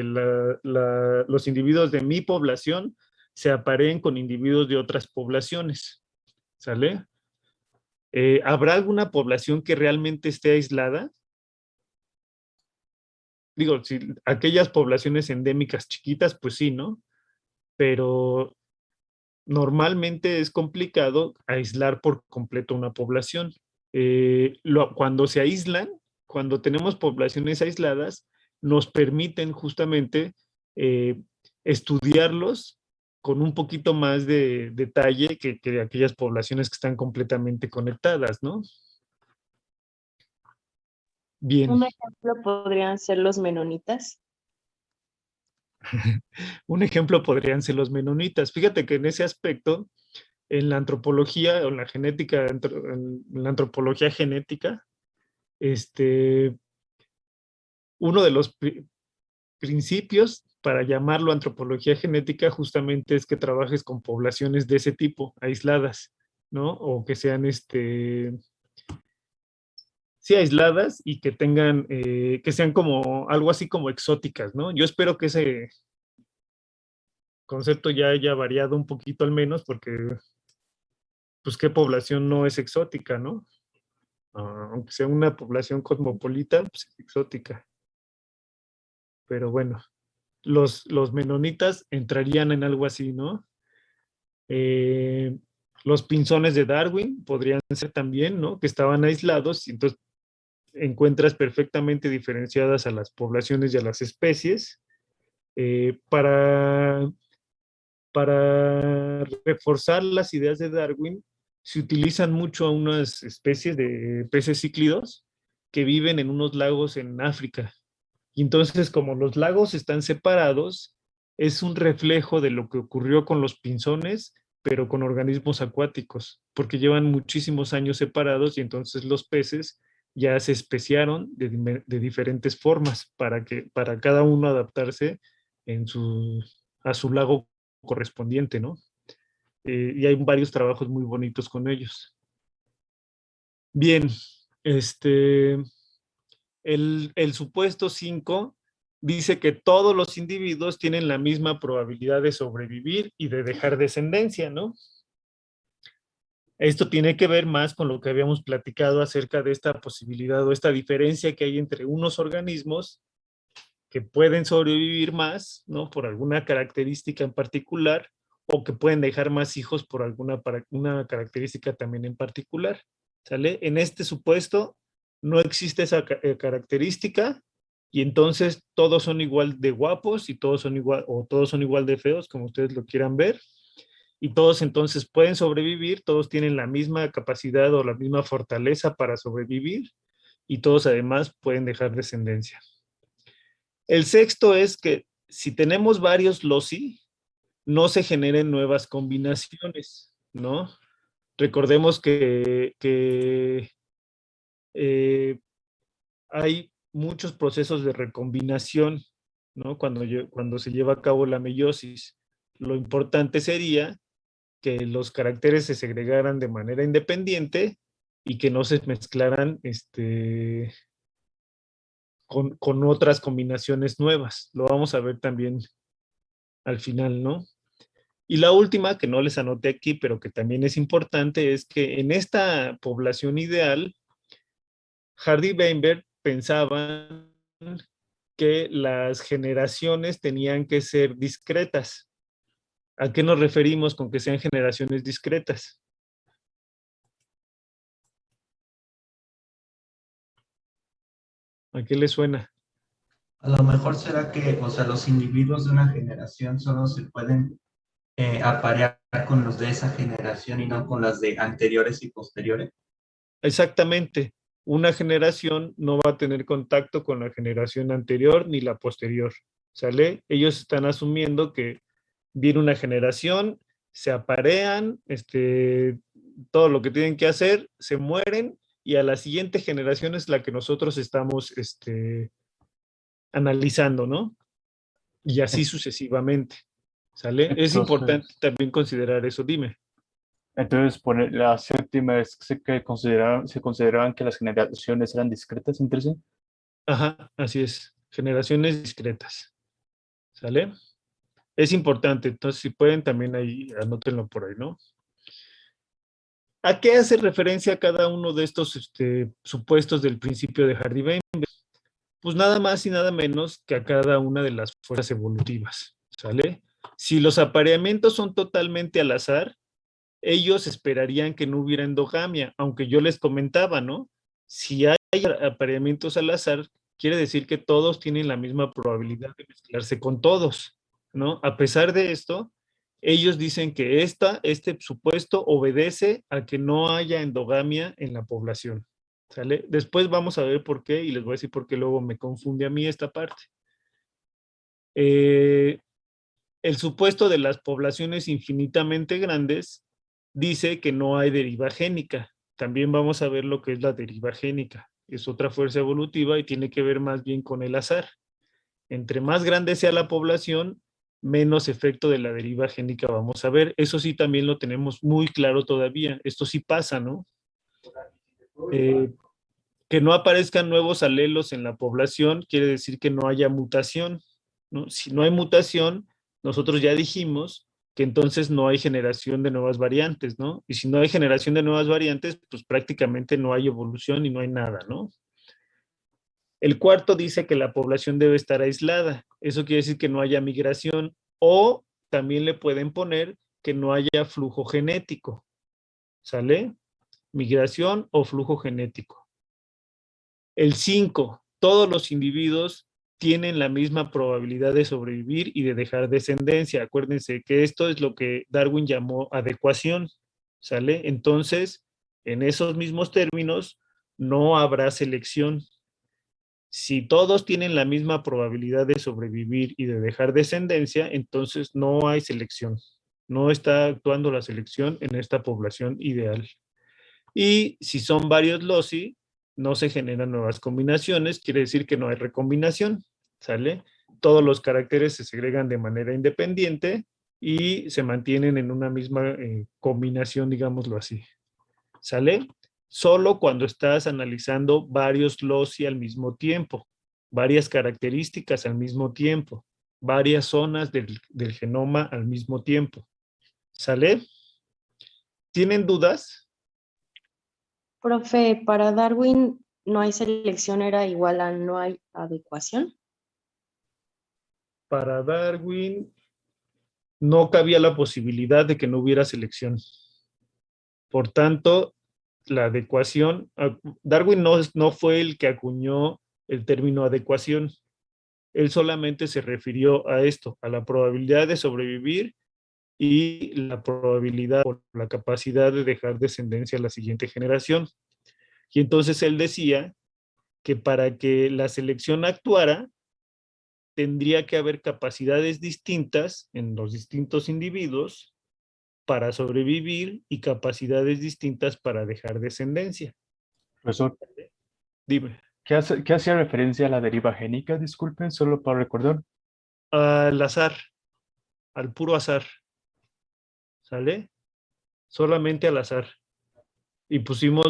los individuos de mi población se apareen con individuos de otras poblaciones. ¿Sale? ¿Habrá alguna población que realmente esté aislada? Digo, si aquellas poblaciones endémicas chiquitas, pues sí, ¿no? Pero normalmente es complicado aislar por completo una población. Cuando se aíslan, cuando tenemos poblaciones aisladas, nos permiten justamente estudiarlos con un poquito más de detalle que aquellas poblaciones que están completamente conectadas, ¿no? Bien. Un ejemplo podrían ser los menonitas. Un ejemplo podrían ser los menonitas. Fíjate que en ese aspecto, en la antropología o en la genética, en la antropología genética, uno de los principios para llamarlo antropología genética justamente es que trabajes con poblaciones de ese tipo, aisladas, ¿no? O que sean, sí, aisladas y que tengan, que sean como algo así como exóticas, ¿no? Yo espero que ese concepto ya haya variado un poquito al menos porque, pues, ¿qué población no es exótica, no? Aunque sea una población cosmopolita, pues es exótica. Pero bueno, los menonitas entrarían en algo así, ¿no? Los pinzones de Darwin podrían ser también, ¿no? Que estaban aislados y entonces encuentras perfectamente diferenciadas a las poblaciones y a las especies. Para reforzar las ideas de Darwin, se utilizan mucho a unas especies de peces cíclidos que viven en unos lagos en África. Y entonces, como los lagos están separados, es un reflejo de lo que ocurrió con los pinzones, pero con organismos acuáticos, porque llevan muchísimos años separados y entonces los peces ya se especiaron de diferentes formas para cada uno adaptarse a su lago correspondiente, ¿no? Y hay varios trabajos muy bonitos con ellos. Bien, el supuesto 5 dice que todos los individuos tienen la misma probabilidad de sobrevivir y de dejar descendencia, ¿no? Esto tiene que ver más con lo que habíamos platicado acerca de esta posibilidad o esta diferencia que hay entre unos organismos que pueden sobrevivir más, ¿no? Por alguna característica en particular, o que pueden dejar más hijos por una característica también en particular, ¿sale? En este supuesto no existe esa característica y entonces todos son igual de guapos y todos son igual de feos, como ustedes lo quieran ver, y todos entonces pueden sobrevivir, todos tienen la misma capacidad o la misma fortaleza para sobrevivir y todos además pueden dejar descendencia. El sexto es que si tenemos varios loci, no se generen nuevas combinaciones, ¿no? Recordemos que hay muchos procesos de recombinación, ¿no? Cuando se lleva a cabo la meiosis. Lo importante sería que los caracteres se segregaran de manera independiente y que no se mezclaran con otras combinaciones nuevas. Lo vamos a ver también al final, ¿no? Y la última, que no les anoté aquí, pero que también es importante, es que en esta población ideal, Hardy y Weinberg pensaban que las generaciones tenían que ser discretas. ¿A qué nos referimos con que sean generaciones discretas? ¿A qué les suena? A lo mejor será que, o sea, los individuos de una generación solo se pueden aparear con los de esa generación y no con las de anteriores y posteriores. Exactamente. Una generación no va a tener contacto con la generación anterior ni la posterior. ¿Sale? Ellos están asumiendo que viene una generación, se aparean, todo lo que tienen que hacer, se mueren y a la siguiente generación es la que nosotros estamos analizando, ¿no? Y así sucesivamente. ¿Sale? Es importante también considerar eso. Dime. Entonces, la séptima es que se consideraban que las generaciones eran discretas entre sí. Ajá, así es. Generaciones discretas. ¿Sale? Es importante. Entonces, si pueden, también ahí, anótenlo por ahí, ¿no? ¿A qué hace referencia cada uno de estos supuestos del principio de Hardy-Weinberg? Pues nada más y nada menos que a cada una de las fuerzas evolutivas, ¿sale? Si los apareamientos son totalmente al azar, ellos esperarían que no hubiera endogamia, aunque yo les comentaba, ¿no? Si hay apareamientos al azar, quiere decir que todos tienen la misma probabilidad de mezclarse con todos, ¿no? A pesar de esto, ellos dicen que este supuesto obedece a que no haya endogamia en la población, ¿sale? Después vamos a ver por qué y les voy a decir por qué luego me confunde a mí esta parte. El supuesto de las poblaciones infinitamente grandes dice que no hay deriva génica. También vamos a ver lo que es la deriva génica. Es otra fuerza evolutiva y tiene que ver más bien con el azar. Entre más grande sea la población, menos efecto de la deriva génica vamos a ver. Eso sí también lo tenemos muy claro todavía. Esto sí pasa, ¿no? Que no aparezcan nuevos alelos en la población quiere decir que no haya mutación, ¿no? Si no hay mutación, nosotros ya dijimos que entonces no hay generación de nuevas variantes, ¿no? Y si no hay generación de nuevas variantes, pues prácticamente no hay evolución y no hay nada, ¿no? El cuarto dice que la población debe estar aislada. Eso quiere decir que no haya migración o también le pueden poner que no haya flujo genético. ¿Sale? Migración o flujo genético. El 5, todos los individuos tienen la misma probabilidad de sobrevivir y de dejar descendencia. Acuérdense que esto es lo que Darwin llamó adecuación, ¿sale? Entonces, en esos mismos términos, no habrá selección. Si todos tienen la misma probabilidad de sobrevivir y de dejar descendencia, entonces no hay selección. No está actuando la selección en esta población ideal. Y si son varios loci, no se generan nuevas combinaciones, quiere decir que no hay recombinación, ¿sale? Todos los caracteres se segregan de manera independiente y se mantienen en una misma combinación, digámoslo así, ¿sale? Solo cuando estás analizando varios loci al mismo tiempo, varias características al mismo tiempo, varias zonas del genoma al mismo tiempo, ¿sale? ¿Tienen dudas? Profe, para Darwin no hay selección, era igual a no hay adecuación. Para Darwin no cabía la posibilidad de que no hubiera selección. Por tanto, la adecuación, Darwin no fue el que acuñó el término adecuación. Él solamente se refirió a esto, a la probabilidad de sobrevivir y la probabilidad o la capacidad de dejar descendencia a la siguiente generación. Y entonces él decía que para que la selección actuara, tendría que haber capacidades distintas en los distintos individuos para sobrevivir y capacidades distintas para dejar descendencia. Profesor, Dime. ¿qué hacía referencia a la deriva génica? Disculpen, solo para recordar. Al azar, al puro azar. ¿Sale? Solamente al azar. Y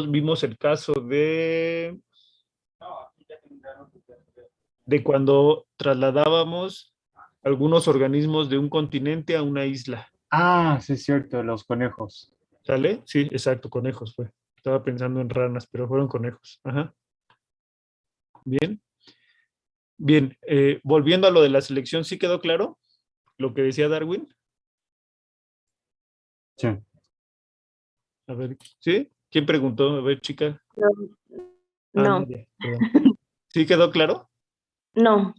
vimos el caso de cuando trasladábamos algunos organismos de un continente a una isla. Ah, sí es cierto, los conejos. ¿Sale? Sí, exacto, conejos fue. Estaba pensando en ranas, pero fueron conejos. Ajá. Bien. Bien, volviendo a lo de la selección, ¿sí quedó claro lo que decía Darwin? Sí. A ver, ¿sí? ¿Quién preguntó? A ver, chica. No, Nadia, perdón. ¿Sí quedó claro? no.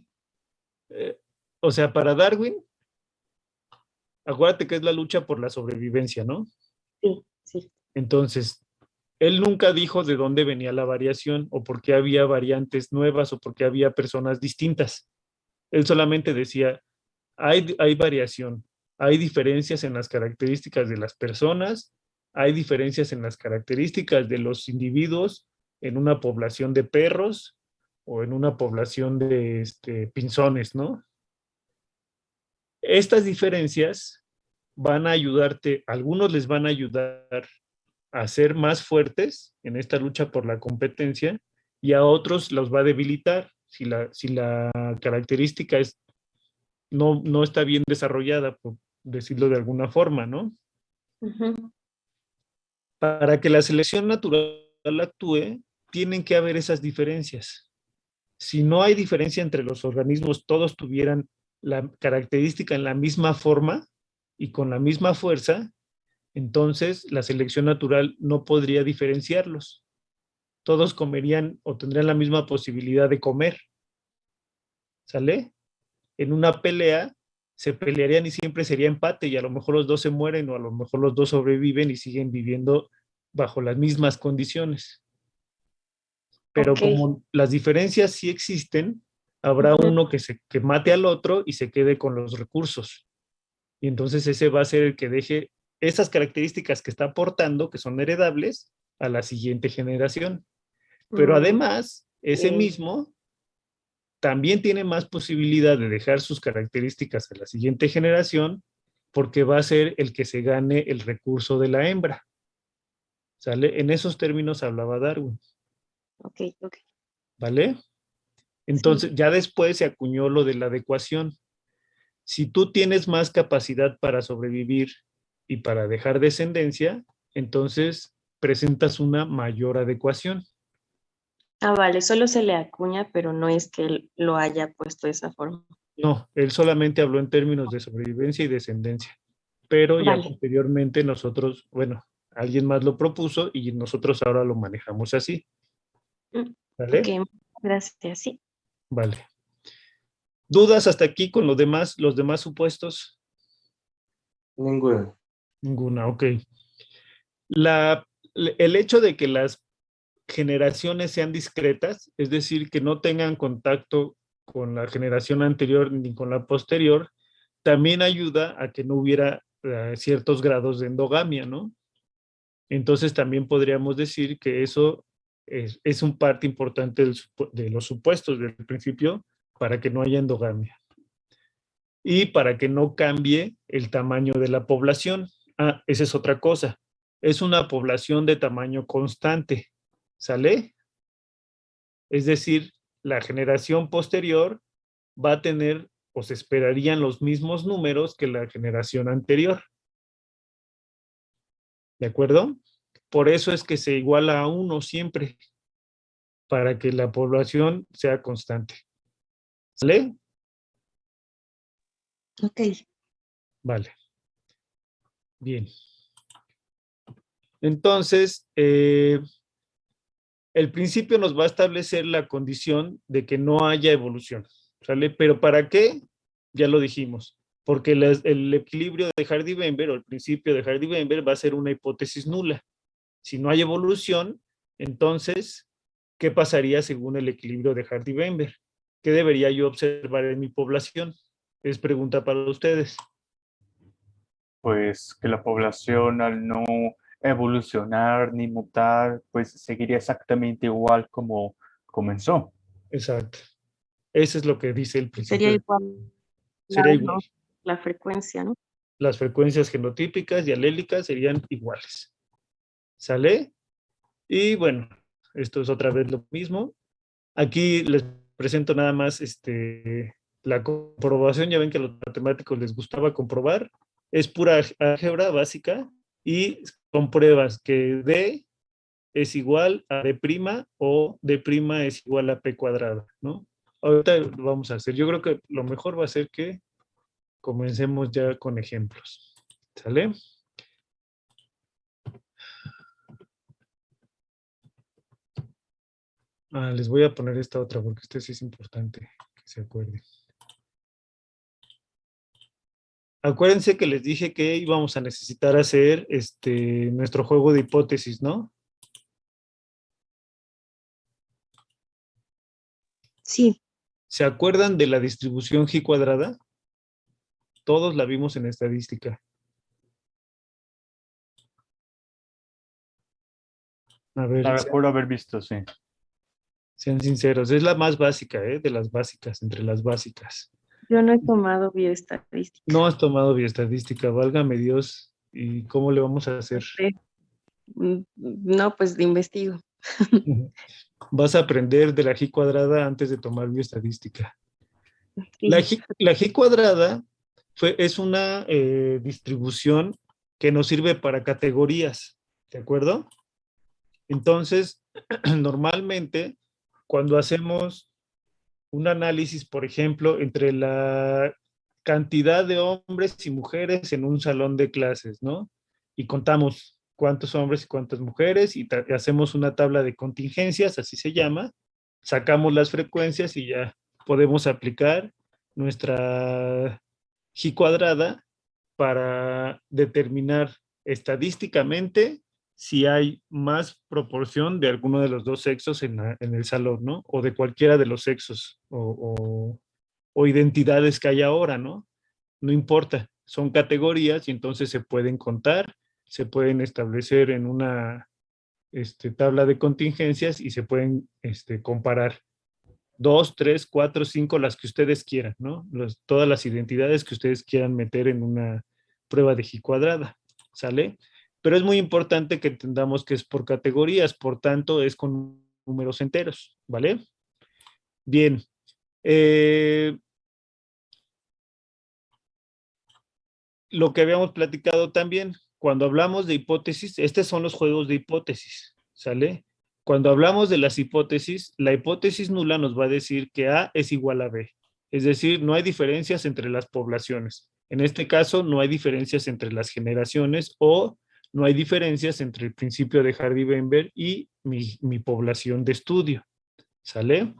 O sea, para Darwin, acuérdate que es la lucha por la sobrevivencia, ¿no? Sí, sí. Entonces, él nunca dijo de dónde venía la variación o por qué había variantes nuevas o por qué había personas distintas. Él solamente decía, hay variación, hay diferencias en las características de las personas, hay diferencias en las características de los individuos en una población de perros o en una población de pinzones, ¿no? Estas diferencias van a ayudarte, algunos les van a ayudar a ser más fuertes en esta lucha por la competencia y a otros los va a debilitar si la característica no está bien desarrollada, por decirlo de alguna forma, ¿no? Ujú. Para que la selección natural actúe, tienen que haber esas diferencias. Si no hay diferencia entre los organismos, todos tuvieran la característica en la misma forma y con la misma fuerza, entonces la selección natural no podría diferenciarlos. Todos comerían o tendrían la misma posibilidad de comer. ¿Sale? En una pelea se pelearían y siempre sería empate y a lo mejor los dos se mueren o a lo mejor los dos sobreviven y siguen viviendo bajo las mismas condiciones. Pero Ok. como las diferencias sí existen, habrá uno que mate al otro y se quede con los recursos. Y entonces ese va a ser el que deje esas características que está aportando, que son heredables, a la siguiente generación. Pero además, ese mismo también tiene más posibilidad de dejar sus características a la siguiente generación porque va a ser el que se gane el recurso de la hembra. ¿Sale? En esos términos hablaba Darwin. Ok, ok. ¿Vale? Entonces, ya después se acuñó lo de la adecuación. Si tú tienes más capacidad para sobrevivir y para dejar descendencia, entonces presentas una mayor adecuación. Ah, vale, solo se le acuña, pero no es que él lo haya puesto de esa forma. No, él solamente habló en términos de sobrevivencia y descendencia. Pero ya Vale. posteriormente nosotros, bueno, Alguien más lo propuso y nosotros ahora lo manejamos así. ¿Vale? Ok, gracias, sí. Vale. ¿Dudas hasta aquí con los demás supuestos? Ninguna. Ninguna, ok. El hecho de que las generaciones sean discretas, es decir, que no tengan contacto con la generación anterior ni con la posterior, también ayuda a que no hubiera ciertos grados de endogamia, ¿no? Entonces también podríamos decir que eso es un parte importante de los supuestos del principio para que no haya endogamia. Y para que no cambie el tamaño de la población. Ah, esa es otra cosa. Es una población de tamaño constante. ¿Sale? Es decir, la generación posterior va a tener o se esperarían los mismos números que la generación anterior. ¿De acuerdo? Por eso es que se iguala a 1 siempre, para que la población sea constante. ¿Sale? Ok. Vale. Bien. Entonces, el principio nos va a establecer la condición de que no haya evolución. ¿Sale? ¿Pero para qué? Ya lo dijimos. Porque el equilibrio de Hardy-Weinberg o el principio de Hardy-Weinberg va a ser una hipótesis nula. Si no hay evolución, entonces, ¿qué pasaría según el equilibrio de Hardy-Weinberg? ¿Qué debería yo observar en mi población? Es pregunta para ustedes. Pues que la población al no evolucionar ni mutar, pues seguiría exactamente igual como comenzó. Exacto. Eso es lo que dice el Sería principio. igual, Sería igual. ¿no? La frecuencia, ¿no? Las frecuencias genotípicas y alélicas serían iguales. ¿Sale? Y bueno, esto es otra vez lo mismo. Aquí les presento nada más la comprobación. Ya ven que a los matemáticos les gustaba comprobar. Es pura álgebra básica y compruebas que D es igual a D' o D' es igual a P cuadrada, ¿no? Ahorita lo vamos a hacer. Yo creo que lo mejor va a ser que comencemos ya con ejemplos. ¿Sale? Les voy a poner esta otra porque este sí es importante que se acuerden. Acuérdense que les dije que íbamos a necesitar hacer nuestro juego de hipótesis, ¿no? Sí. ¿Se acuerdan de la distribución G cuadrada? Todos la vimos en estadística. A ver, La recuerdo haber visto, sí. sean sinceros. Es la más básica, de las básicas, entre las básicas. Yo no he tomado bioestadística. No has tomado bioestadística, válgame Dios. ¿Y cómo le vamos a hacer? No, pues investigo. Vas a aprender de la G cuadrada antes de tomar bioestadística. Sí. La G cuadrada es una distribución que nos sirve para categorías, ¿de acuerdo? Entonces, normalmente, cuando hacemos un análisis, por ejemplo, entre la cantidad de hombres y mujeres en un salón de clases, ¿no? Y contamos cuántos hombres y cuántas mujeres y hacemos una tabla de contingencias, así se llama, sacamos las frecuencias y ya podemos aplicar nuestra G cuadrada para determinar estadísticamente si hay más proporción de alguno de los dos sexos en el salón, ¿no? O de cualquiera de los sexos o identidades que hay ahora, ¿no? No importa, son categorías y entonces se pueden contar, se pueden establecer en una tabla de contingencias y se pueden comparar 2, 3, 4, 5, las que ustedes quieran, ¿no? Todas las identidades que ustedes quieran meter en una prueba de G cuadrada, ¿sale? Pero es muy importante que entendamos que es por categorías, por tanto es con números enteros, ¿vale? Bien. Lo que habíamos platicado también, cuando hablamos de hipótesis, estos son los juegos de hipótesis, ¿sale? Cuando hablamos de las hipótesis, la hipótesis nula nos va a decir que A es igual a B. Es decir, no hay diferencias entre las poblaciones. En este caso, no hay diferencias entre las generaciones o no hay diferencias entre el principio de Hardy-Weinberg y mi población de estudio. ¿Sale?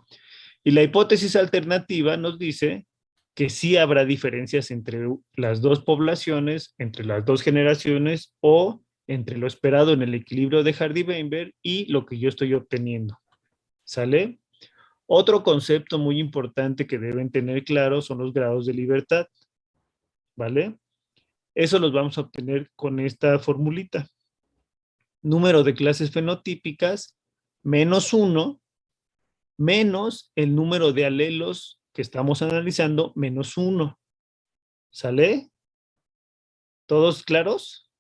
Y la hipótesis alternativa nos dice que sí habrá diferencias entre las dos poblaciones, entre las dos generaciones o entre lo esperado en el equilibrio de Hardy-Weinberg y lo que yo estoy obteniendo. ¿Sale? Otro concepto muy importante que deben tener claro son los grados de libertad. ¿Vale? Eso los vamos a obtener con esta formulita. Número de clases fenotípicas menos 1 menos el número de alelos que estamos analizando menos 1. ¿Sale? ¿Todos claros?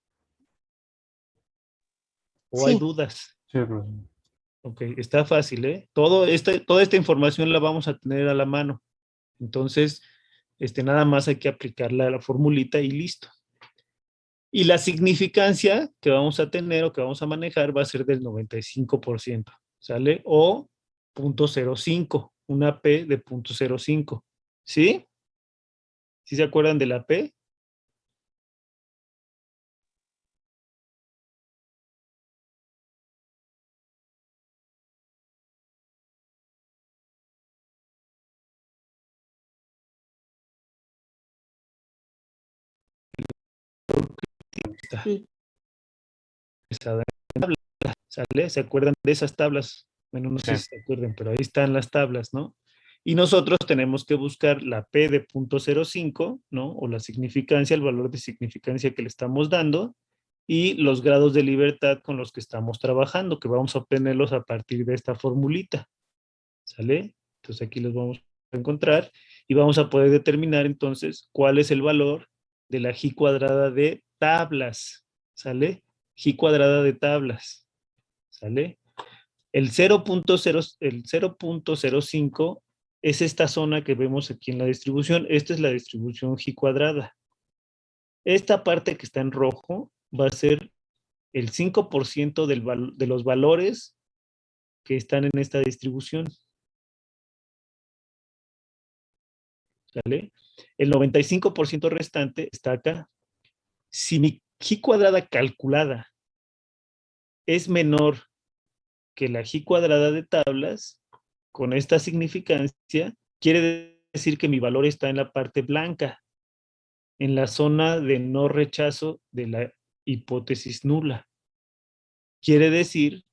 ¿O hay Sí. dudas? Sí, profesor. Ok, está fácil, ¿eh? Toda esta información la vamos a tener a la mano. Entonces, nada más hay que aplicarla a la formulita y listo. Y la significancia que vamos a tener o que vamos a manejar va a ser del 95%, ¿sale? O 0.05, una P de 0.05, ¿sí? ¿Sí se acuerdan de la P? Sí. ¿Sale? ¿Se acuerdan de esas tablas? Bueno, no sé Sí. si se acuerdan, pero ahí están las tablas, ¿no? Y nosotros tenemos que buscar la P de 0.05, ¿no? O la significancia, el valor de significancia que le estamos dando y los grados de libertad con los que estamos trabajando, que vamos a obtenerlos a partir de esta formulita. ¿Sale? Entonces aquí los vamos a encontrar y vamos a poder determinar entonces cuál es el valor de la G cuadrada de tablas. ¿Sale? G cuadrada de tablas. ¿Sale? El 0.05 es esta zona que vemos aquí en la distribución. Esta es la distribución G cuadrada. Esta parte que está en rojo va a ser el 5% de los valores que están en esta distribución. ¿Sale? El 95% restante está acá. Si mi G cuadrada calculada es menor que la G cuadrada de tablas, con esta significancia, quiere decir que mi valor está en la parte blanca, en la zona de no rechazo de la hipótesis nula. Quiere decir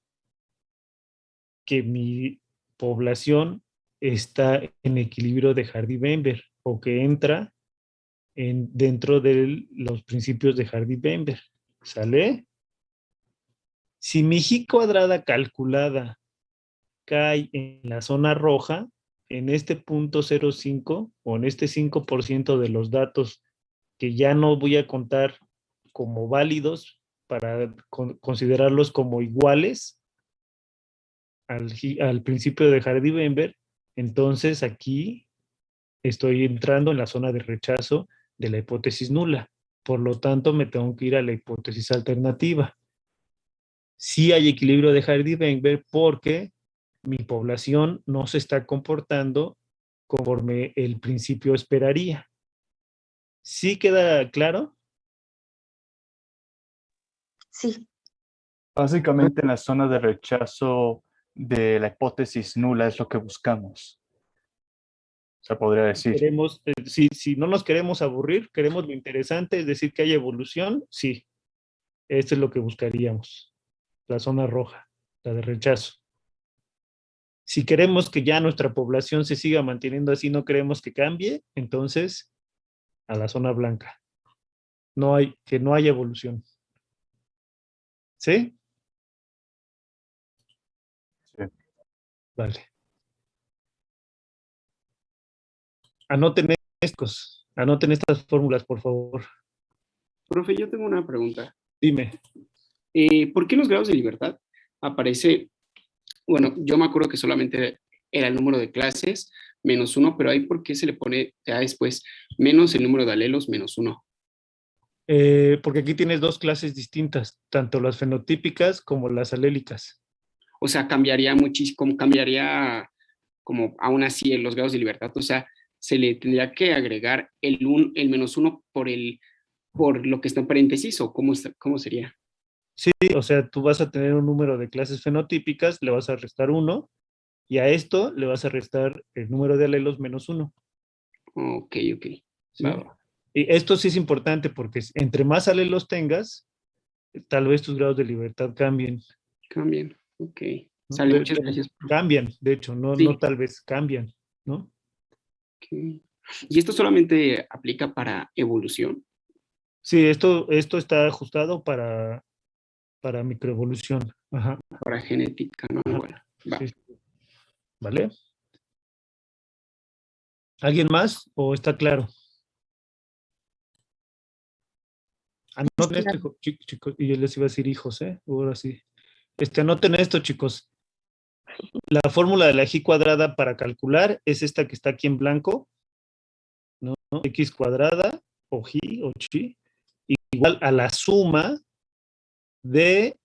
que mi población está en equilibrio de Hardy-Weinberg o que entra dentro de los principios de Hardy-Weinberg. ¿Sale? Si mi G cuadrada calculada cae en la zona roja, en este 0.05 o en este 5% de los datos que ya no voy a contar como válidos para considerarlos como iguales al principio de Hardy-Weinberg, entonces aquí estoy entrando en la zona de rechazo de la hipótesis nula. Por lo tanto, me tengo que ir a la hipótesis alternativa. Sí hay equilibrio de Hardy-Weinberg porque mi población no se está comportando conforme el principio esperaría. ¿Sí queda claro? Sí. Básicamente en la zona de rechazo de la hipótesis nula es lo que buscamos. Se podría decir. Queremos, si no nos queremos aburrir, queremos lo interesante, es decir, que haya evolución, sí. Esto es lo que buscaríamos. La zona roja, la de rechazo. Si queremos que ya nuestra población se siga manteniendo así, no queremos que cambie, entonces a la zona blanca. Que no haya evolución. ¿Sí? Sí. Vale. Anoten estas fórmulas, por favor. Profe, yo tengo una pregunta. Dime. ¿Por qué los grados de libertad aparece? Bueno, yo me acuerdo que solamente era el número de clases menos 1, pero ahí ¿por qué se le pone ya después menos el número de alelos menos 1? Porque aquí tienes dos clases distintas, tanto las fenotípicas como las alélicas. O sea, cambiaría muchísimo, cambiaría como aún así en los grados de libertad. O sea, se le tendría que agregar el menos 1 por lo que está en paréntesis, o cómo sería. Sí, o sea, tú vas a tener un número de clases fenotípicas, le vas a restar 1 y a esto le vas a restar el número de alelos menos 1. Ok, ok. ¿Sí? Va, va. Y esto sí es importante porque entre más alelos tengas, tal vez tus grados de libertad cambien. Cambian. Ok. ¿No? Sale, muchas gracias. Cambian, de hecho, no, Sí. no tal vez, cambian, ¿no? Ok. ¿Y esto solamente aplica para evolución? Sí, esto está ajustado para microevolución. Ajá. Para genética, ¿no? Ajá. Igual. Va. Sí. ¿Vale? ¿Alguien más o está claro? Anoten esto, chicos, y yo les iba a decir hijos, ¿eh? Ahora sí. Anoten esto, chicos. La fórmula de la G cuadrada para calcular es esta que está aquí en blanco, ¿no? X cuadrada o G o chi igual a la suma de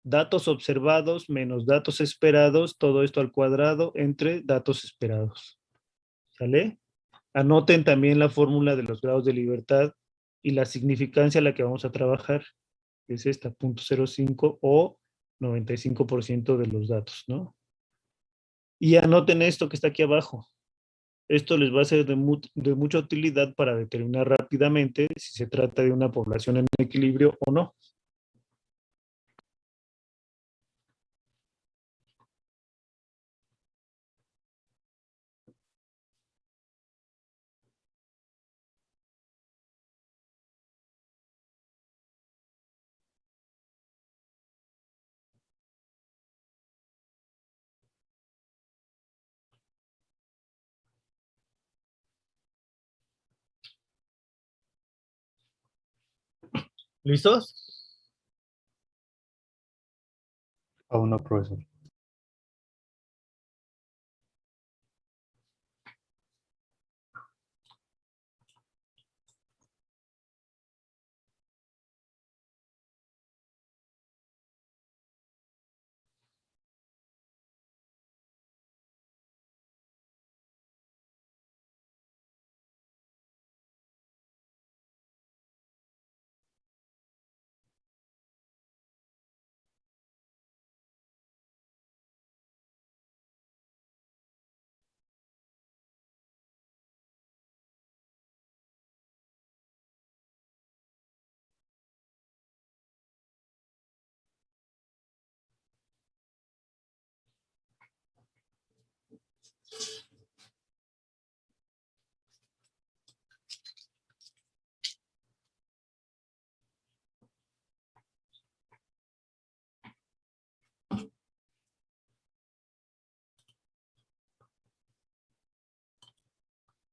datos observados menos datos esperados, todo esto al cuadrado entre datos esperados. ¿Sale? Anoten también la fórmula de los grados de libertad y la significancia a la que vamos a trabajar, que es esta, 0.05 o 95% de los datos, ¿no? Y anoten esto que está aquí abajo. Esto les va a ser de mucha utilidad para determinar rápidamente si se trata de una población en equilibrio o no. ¿Listos? Aún no, profesor.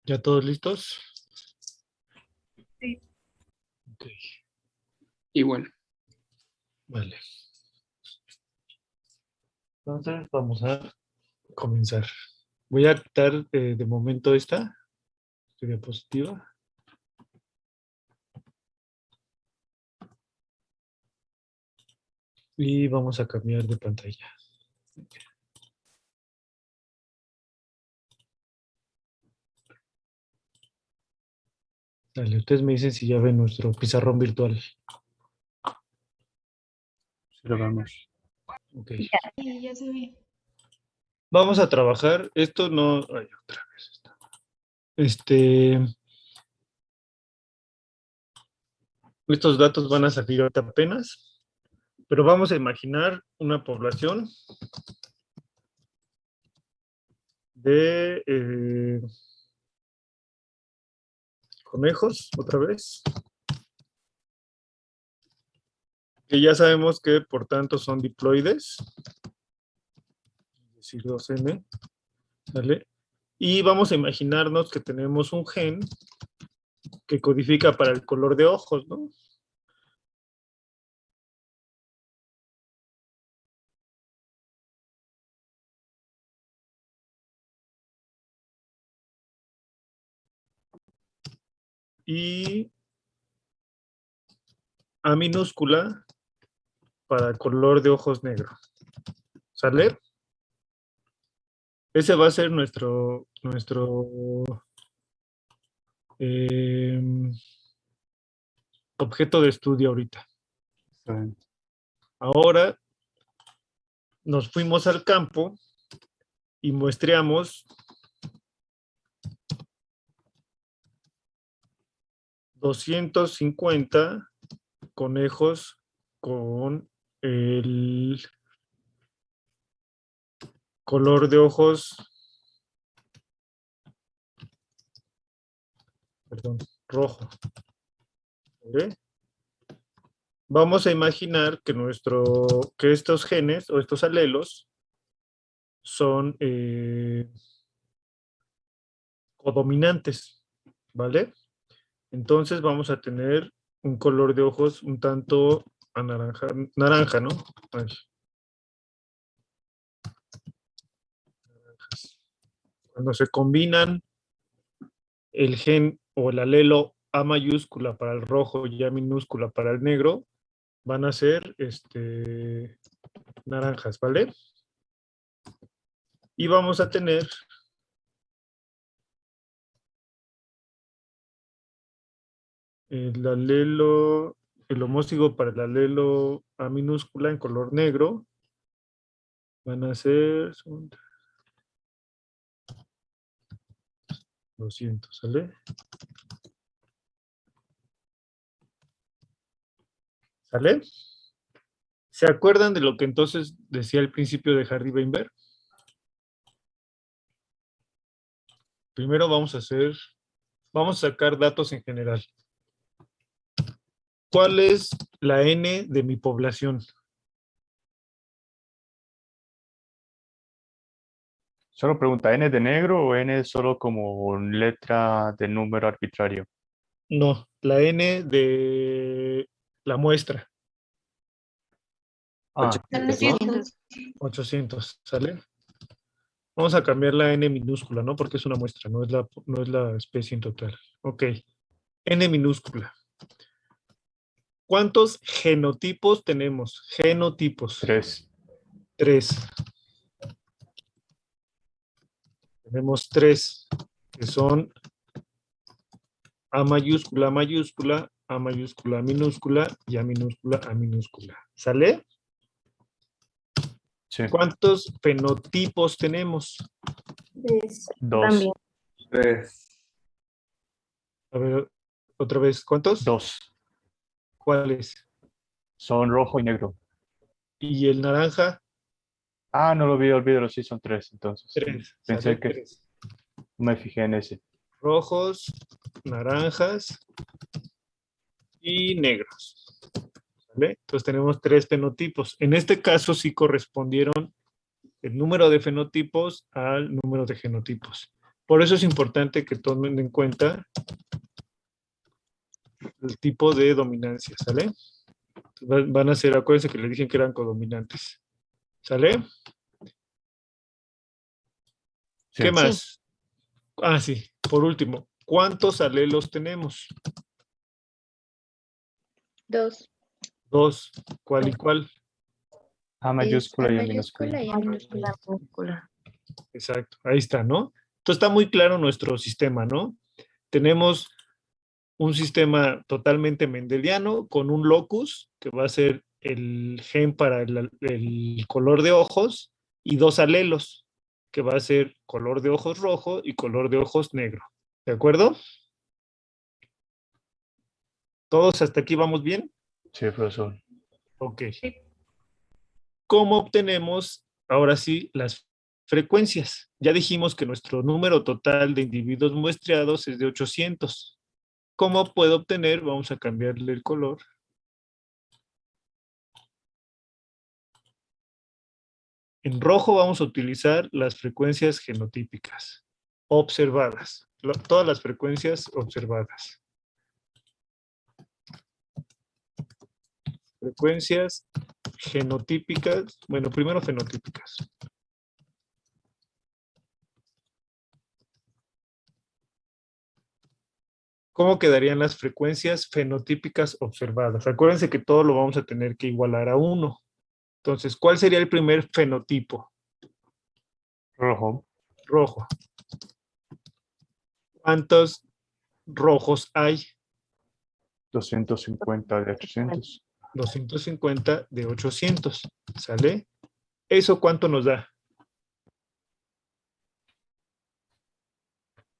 ¿Ya todos listos? Sí. Ok, Igual. vale. Entonces vamos a comenzar. Voy a quitar de momento esta diapositiva. Y vamos a cambiar de pantalla. Dale, ustedes me dicen si ya ven nuestro pizarrón virtual. Sí lo vemos. Ok. Sí, ya se ve. Vamos a trabajar. Esto no. Ay, otra vez está. Estos datos van a salir ahorita apenas. Pero vamos a imaginar una población de conejos, otra vez. Que ya sabemos que por tanto son diploides. Es decir, 2N. ¿Vale? Y vamos a imaginarnos que tenemos un gen que codifica para el color de ojos, ¿no? Y A minúscula para color de ojos negro. ¿Sale? Ese va a ser nuestro objeto de estudio ahorita. Está bien. Ahora nos fuimos al campo y muestreamos 250 conejos con el color de ojos, perdón, rojo. ¿Vale? Vamos a imaginar que estos genes o estos alelos son codominantes, ¿vale? Entonces vamos a tener un color de ojos un tanto naranja, ¿no? Ay. Cuando se combinan el gen o el alelo A mayúscula para el rojo y A minúscula para el negro, van a ser naranjas, ¿vale? Y vamos a tener el alelo, el homósigo para el alelo A minúscula en color negro, van a ser 200, ¿sale? ¿Sale? ¿Se acuerdan de lo que entonces decía al principio de Harry Weinberg? Primero vamos a sacar datos en general. ¿Cuál es la N de mi población? Solo pregunta, ¿N de negro o N solo como letra de número arbitrario? No, la N de la muestra. Ah, 800, ¿sale? Vamos a cambiar la N minúscula, ¿no? Porque es una muestra, no es la especie en total. Ok. N minúscula. ¿Cuántos genotipos tenemos? Genotipos. 3. 3. Tenemos 3, que son A mayúscula, mayúscula, A mayúscula, minúscula y A minúscula, A minúscula. ¿Sale? Sí. ¿Cuántos fenotipos tenemos? 2. También. 3. A ver, otra vez, ¿cuántos? 2. ¿Cuáles? Son rojo y negro. ¿Y el naranja? Ah, no lo vi, olvídalo, sí, son 3 entonces. 3. Pensé que 3. no me fijé en ese. Rojos, naranjas y negros. ¿Vale? Entonces tenemos 3 fenotipos. En este caso sí correspondieron el número de fenotipos al número de genotipos. Por eso es importante que tomen en cuenta el tipo de dominancia, ¿sale? Van a ser, acuérdense que les dije que eran codominantes. ¿Sale? Sí. ¿Qué más? Ah, sí. Por último, ¿cuántos alelos tenemos? 2. 2. ¿Cuál y cuál? A mayúscula y A minúscula. y A minúscula. Minúscula. Exacto. Ahí está, ¿no? Entonces está muy claro nuestro sistema, ¿no? Tenemos un sistema totalmente mendeliano con un locus, que va a ser el gen para el color de ojos, y 2 alelos, que va a ser color de ojos rojo y color de ojos negro. ¿De acuerdo? ¿Todos hasta aquí vamos bien? Sí, profesor. Ok. ¿Cómo obtenemos, ahora sí, las frecuencias? Ya dijimos que nuestro número total de individuos muestreados es de 800. ¿Cómo puedo obtener? Vamos a cambiarle el color. En rojo vamos a utilizar las frecuencias genotípicas, observadas. Todas las frecuencias observadas. Frecuencias genotípicas. Bueno, primero fenotípicas. ¿Cómo quedarían las frecuencias fenotípicas observadas? Acuérdense que todo lo vamos a tener que igualar a 1. Entonces, ¿cuál sería el primer fenotipo? Rojo. Rojo. ¿Cuántos rojos hay? 250 de 800. 250 de 800, ¿sale? ¿Eso cuánto nos da?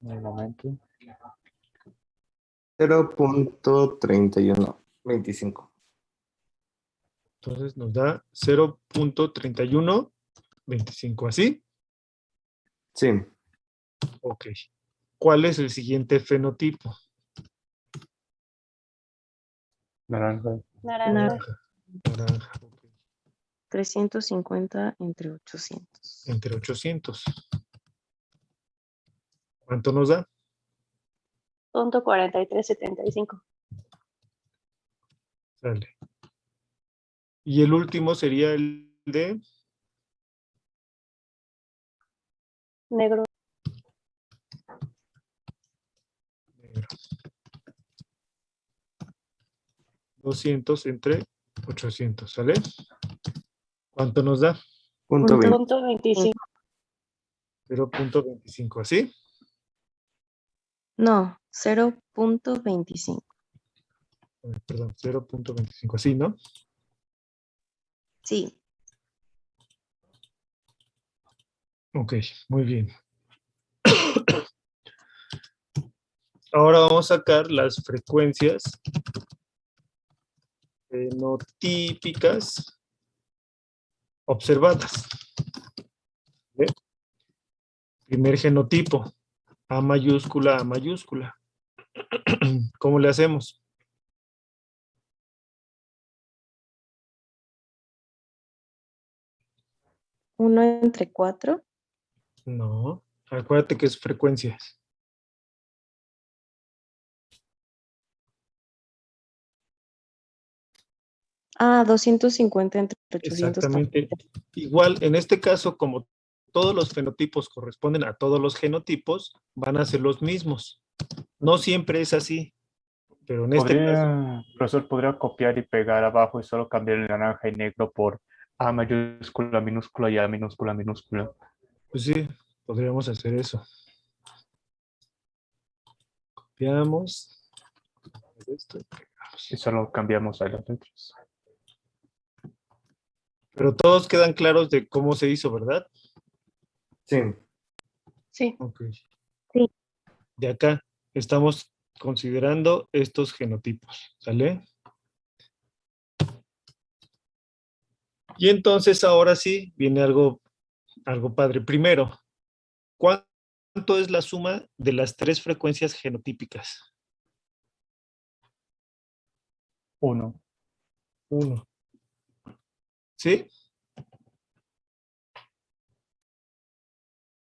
Un momento. 0.3125. Entonces nos da 0.3125, ¿así? Sí. Ok. ¿Cuál es el siguiente fenotipo? Naranja. Naranja. Naranja. Ok. 350 entre 800. Entre 800. ¿Cuánto nos da? Punto 43.75. Sale. Y el último sería el de Negro. negro. 200 entre 800, ¿sale? ¿Cuánto nos da? Punto 20. Punto 25. 0.25, ¿así? No, 0.25. Perdón, 0.25, así, ¿no? Sí. Ok, muy bien. Ahora vamos a sacar las frecuencias fenotípicas observadas. ¿Ve? Primer genotipo, A mayúscula, A mayúscula. ¿Cómo le hacemos? ¿1 entre 4? No, acuérdate que es frecuencias. Ah, 250 entre 800. Exactamente. Igual, en este caso, como todos los fenotipos corresponden a todos los genotipos, van a ser los mismos. No siempre es así, pero en este caso, Profesor, podría copiar y pegar abajo y solo cambiar el naranja y negro por A mayúscula, minúscula y A minúscula, minúscula. pues sí, podríamos hacer eso. Copiamos esto y pegamos. Y solo cambiamos ahí las letras. Pero todos quedan claros de cómo se hizo, ¿verdad? Sí. Sí. Ok. Sí. De acá estamos considerando estos genotipos, ¿sale? Y entonces ahora sí viene algo padre. Primero, ¿cuánto es la suma de las tres frecuencias genotípicas? 1. 1. ¿Sí?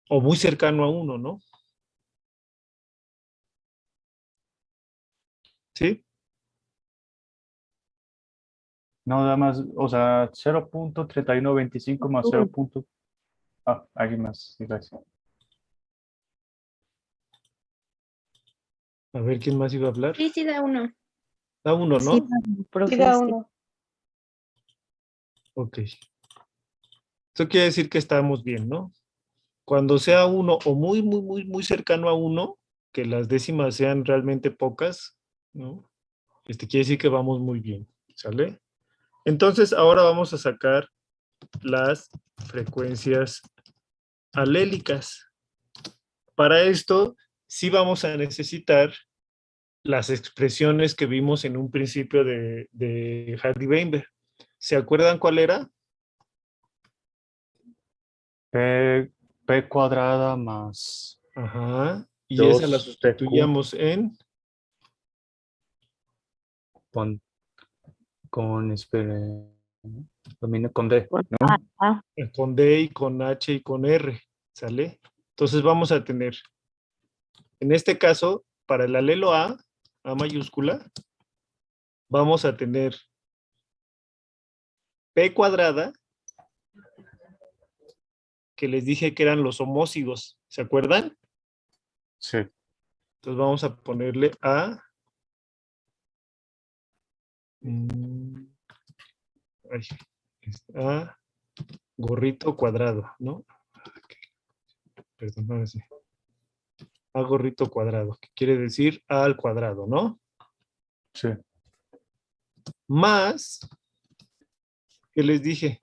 O muy cercano a 1, ¿no? ¿Sí? No, nada más, o sea, 0.3125 más 0. Ah, alguien más. Sí, gracias. A ver, ¿quién más iba a hablar? Sí, sí da 1. Da 1, ¿no? Sí, Sí da 1. Ok. Esto quiere decir que estamos bien, ¿no? Cuando sea 1 o muy cercano a 1, que las décimas sean realmente pocas, ¿no? Quiere decir que vamos muy bien, ¿sale? Entonces, ahora vamos a sacar las frecuencias alélicas. Para esto, sí vamos a necesitar las expresiones que vimos en un principio de Hardy-Weinberg. ¿Se acuerdan cuál era? P cuadrada más Ajá. Y esa la 2PQ sustituíamos en espere, domina con D, ¿no? con D y con H y con R, ¿sale? Entonces vamos a tener, en este caso, para el alelo A mayúscula, vamos a tener P cuadrada, que les dije que eran los homócigos, ¿se acuerdan? Sí. Entonces vamos a ponerle A. A gorrito cuadrado, ¿no? Perdón, ahora sí. A gorrito cuadrado, que quiere decir A al cuadrado, ¿no? Sí. más, ¿qué les dije?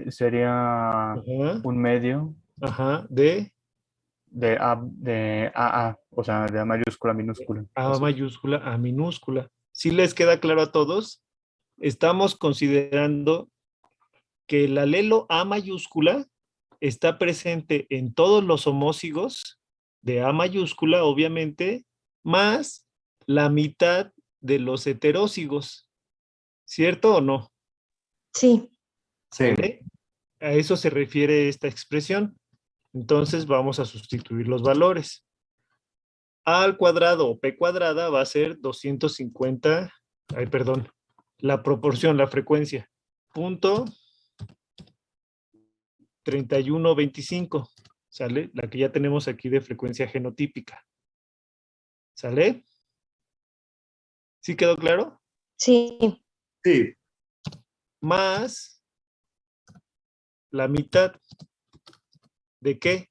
Sería Ajá, un medio ajá, de de AA, o sea, de A mayúscula a minúscula. A mayúscula a minúscula. ¿Sí les queda claro a todos? Estamos considerando que el alelo A mayúscula está presente en todos los homózigos de A mayúscula, obviamente, más la mitad de los heterózigos. ¿Cierto o no? Sí, Sí. ¿Sale? A eso se refiere esta expresión. Entonces vamos a sustituir los valores. A al cuadrado o P cuadrada va a ser 250, ay, perdón, la proporción, la frecuencia, punto 3125, ¿sale? La que ya tenemos aquí de frecuencia genotípica. ¿Sale? ¿Sí quedó claro? sí. Sí. Más la mitad de ¿qué?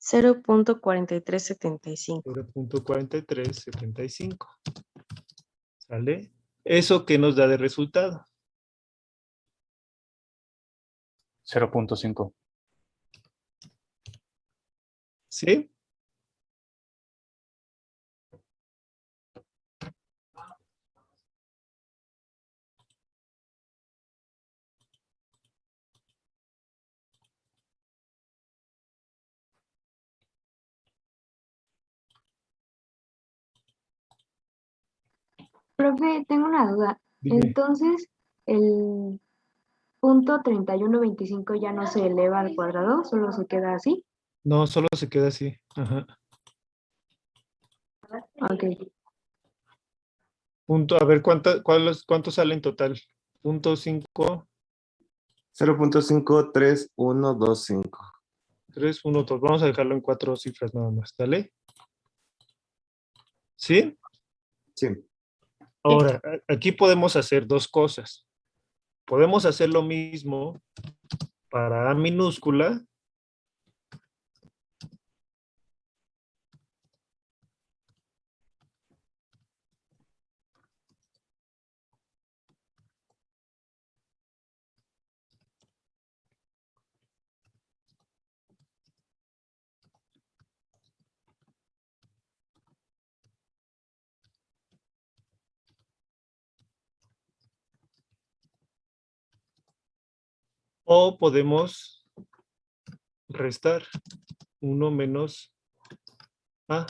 0.4375. 0.4375. ¿Sale? ¿Eso qué nos da de resultado? 0.5. ¿Sí? Profe, tengo una duda. Dime. Entonces, el punto 3125 ya no se eleva al cuadrado, solo se queda así. No, solo se queda así. Ajá. Ok. Punto, a ver, ¿cuánto sale en total? Punto 5, 0.53125. 3, 1, 2. Vamos a dejarlo en 4 cifras nada más, ¿sale? ¿Sí? Sí. Ahora, aquí podemos hacer dos cosas. Podemos hacer lo mismo para A minúscula. O podemos restar 1 menos A.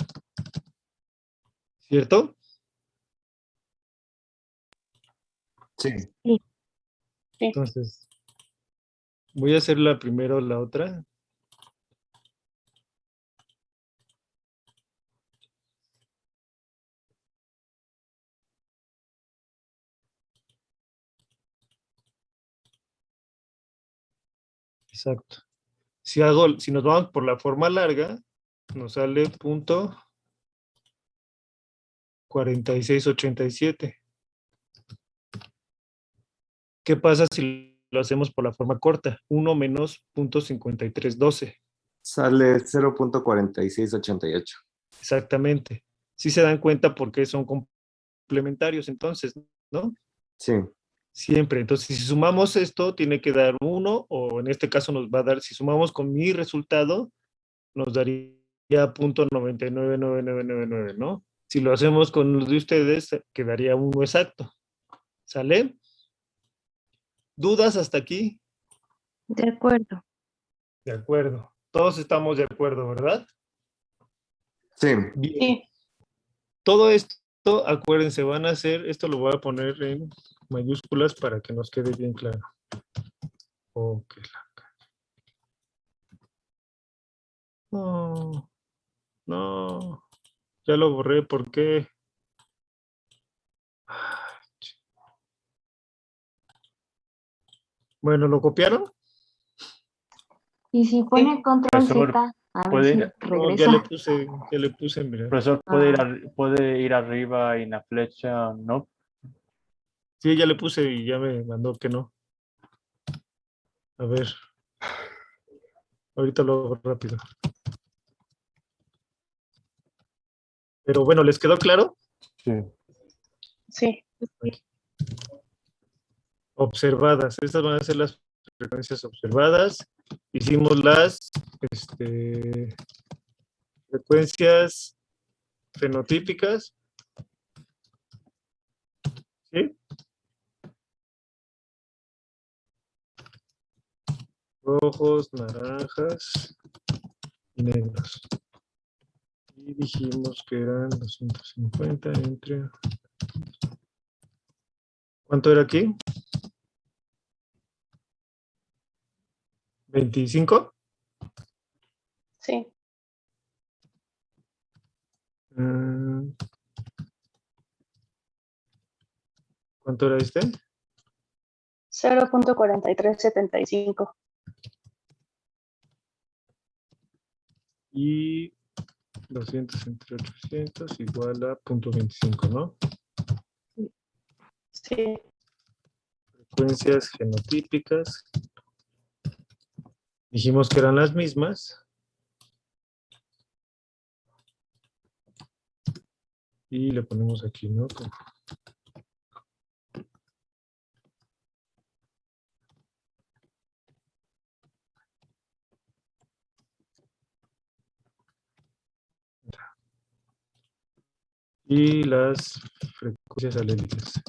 ¿Cierto? Sí. Entonces, voy a hacer la primero, la otra. Exacto. Si nos vamos por la forma larga, nos sale punto 4687. ¿Qué pasa si lo hacemos por la forma corta? 1 menos punto 5312. Sale 0.4688. Exactamente. Si se dan cuenta por qué son complementarios entonces, ¿no? Sí. Siempre. Entonces, si sumamos esto, tiene que dar 1, o en este caso nos va a dar, si sumamos con mi resultado, nos daría punto 999999, ¿no? Si lo hacemos con los de ustedes, quedaría 1 exacto. ¿Sale? ¿Dudas hasta aquí? De acuerdo. De acuerdo. Todos estamos de acuerdo, ¿verdad? Sí. Bien. Sí. Todo esto, acuérdense, van a hacer, esto lo voy a poner en mayúsculas para que nos quede bien claro. Ok. No, no, ya lo borré, ¿por qué? Bueno, ¿lo copiaron? Y si pone control Profesor, Z, a ver ¿puede si ir? No, regresa. ya le puse, mira. Profesor, ¿puede ir arriba en la flecha? ¿No? Sí, ya le puse y ya me mandó que no. A ver. Ahorita lo hago rápido. Pero bueno, ¿les quedó claro? Sí. Sí. Aquí. Observadas. Estas van a ser las frecuencias observadas. Hicimos las frecuencias fenotípicas. ¿Sí? Rojos, naranjas y negros. Y dijimos que eran 250 entre... ¿Cuánto era aquí? ¿25? Sí. ¿Cuánto era este? 0.4375. Y 200 entre 800 igual a 0.25, ¿no? Sí. Frecuencias genotípicas. Dijimos que eran las mismas. Y le ponemos aquí, ¿no? Y las frecuencias alélicas.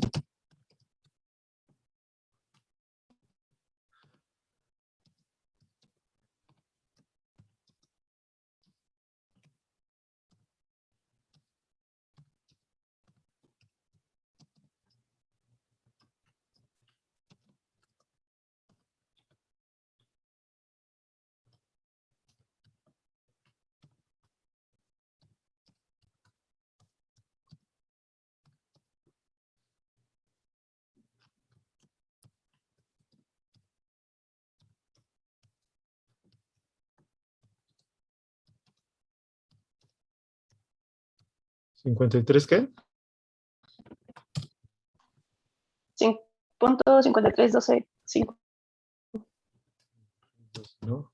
¿53 qué? 5.5312.5. ¿No?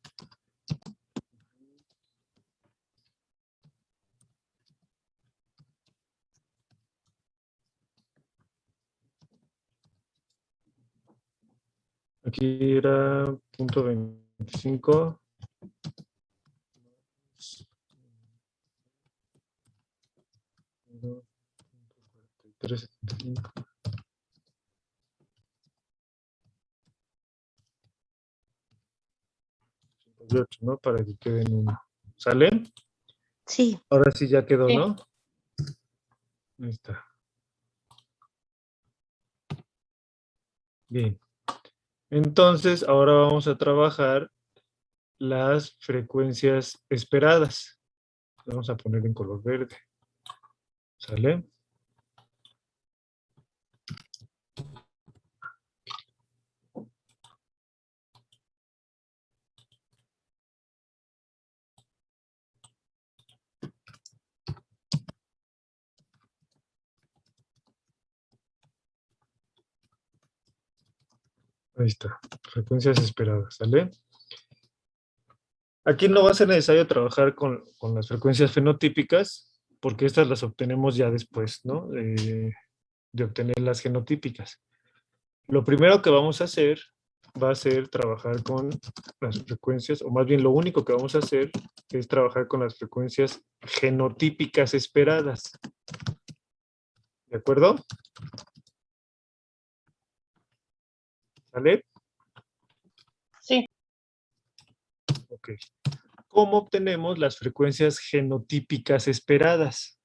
Aquí era 0.25. ¿No? Para que quede en uno. ¿Sale? Sí. Ahora sí ya quedó, Sí. ¿no? Ahí está. Bien. Entonces, ahora vamos a trabajar las frecuencias esperadas. Vamos a poner en color verde. ¿Sale? Ahí está. Frecuencias esperadas. ¿Sale? Aquí no va a ser necesario trabajar con las frecuencias fenotípicas, porque estas las obtenemos ya después, ¿no? De obtener las genotípicas. Lo primero que vamos a hacer va a ser trabajar con las frecuencias, o más bien lo único que vamos a hacer es trabajar con las frecuencias genotípicas esperadas. ¿De acuerdo? ¿Sale? Sí. Ok. ¿Cómo obtenemos las frecuencias genotípicas esperadas?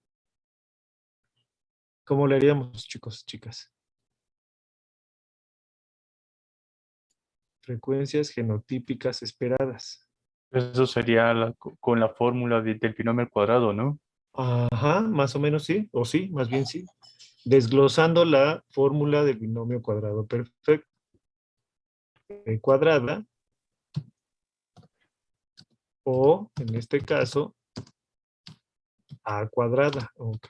¿Cómo le haríamos, chicos, chicas? Frecuencias genotípicas esperadas. Eso sería con la fórmula del binomio al cuadrado, ¿no? Ajá, más o menos sí, o sí, más bien sí. Desglosando la fórmula del binomio cuadrado perfecto. Cuadrada, o en este caso, a cuadrada. Ok,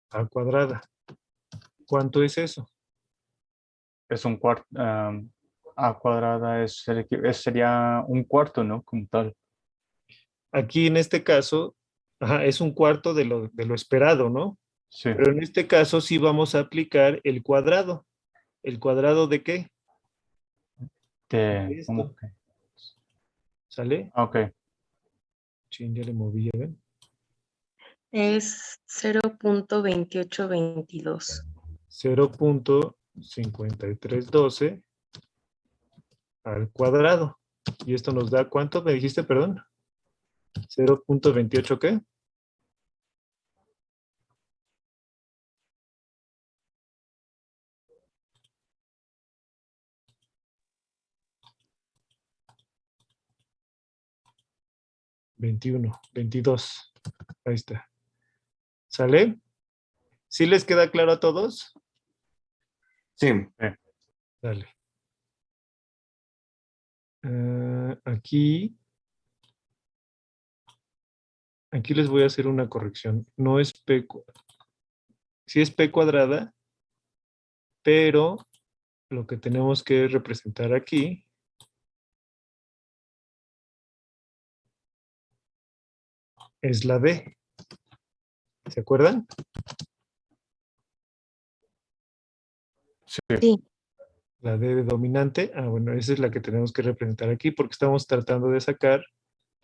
a cuadrada. ¿Cuánto es eso? Es un cuarto. A cuadrada sería un cuarto, ¿no? Como tal. Aquí en este caso, ajá, es un cuarto de lo esperado, ¿no? Sí. Pero en este caso sí vamos a aplicar el cuadrado. ¿El cuadrado de qué? De, Esto. ¿cómo que? ¿Sale? Ok. Sí, ya le moví, ya ven. Es 0.2822. 0.5312 al cuadrado. ¿Y esto nos da cuánto? ¿Me dijiste, perdón? 0.28 ¿qué? $21.22. Ahí está. ¿Sale? ¿Sí les queda claro a todos? Sí. Dale. Aquí les voy a hacer una corrección. No es P, sí es P cuadrada, pero lo que tenemos que representar aquí es la D. ¿Se acuerdan? Sí. La D de dominante. Bueno, esa es la que tenemos que representar aquí porque estamos tratando de sacar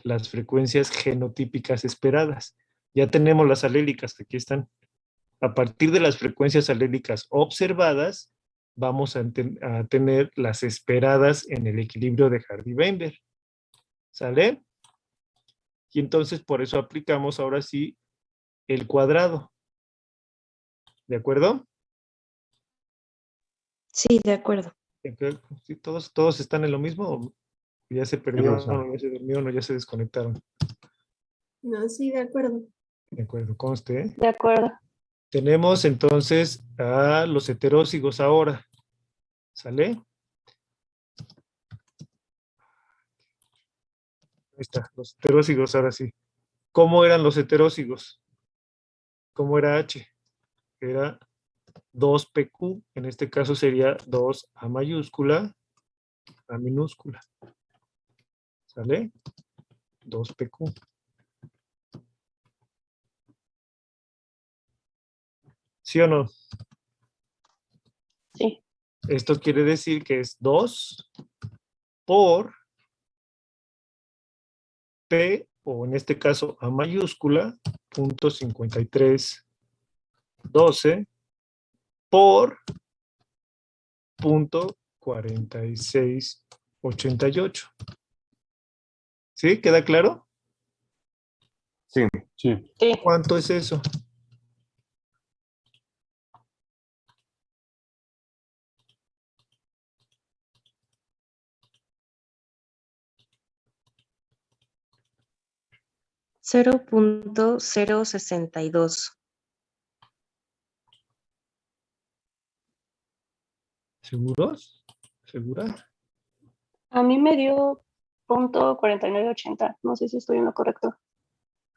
las frecuencias genotípicas esperadas. Ya tenemos las alélicas, aquí están. A partir de las frecuencias alélicas observadas, vamos a tener las esperadas en el equilibrio de Hardy-Weinberg. ¿Sale? Y entonces por eso aplicamos ahora sí el cuadrado. ¿De acuerdo? Sí, de acuerdo. ¿Sí, todos están en lo mismo? ¿O ya se perdieron, profesor. o ya se durmieron, o ya se desconectaron? No, sí, de acuerdo. De acuerdo, conste. De acuerdo. Tenemos entonces a los heterócigos ahora. ¿Sale? Ahí está, los heterócigos ahora sí. ¿Cómo eran los heterócigos? ¿Cómo era H? Era 2PQ, en este caso sería 2A mayúscula, A minúscula. ¿Sale? 2PQ. ¿Sí o no? Sí. Esto quiere decir que es 2 por P, o en este caso A mayúscula, .5312 por .4688. ¿Sí? ¿Queda claro? Sí. Sí. Sí. ¿Cuánto es eso? $0.062. ¿Seguros? ¿Segura? A mí me dio .4980. No sé si estoy en lo correcto.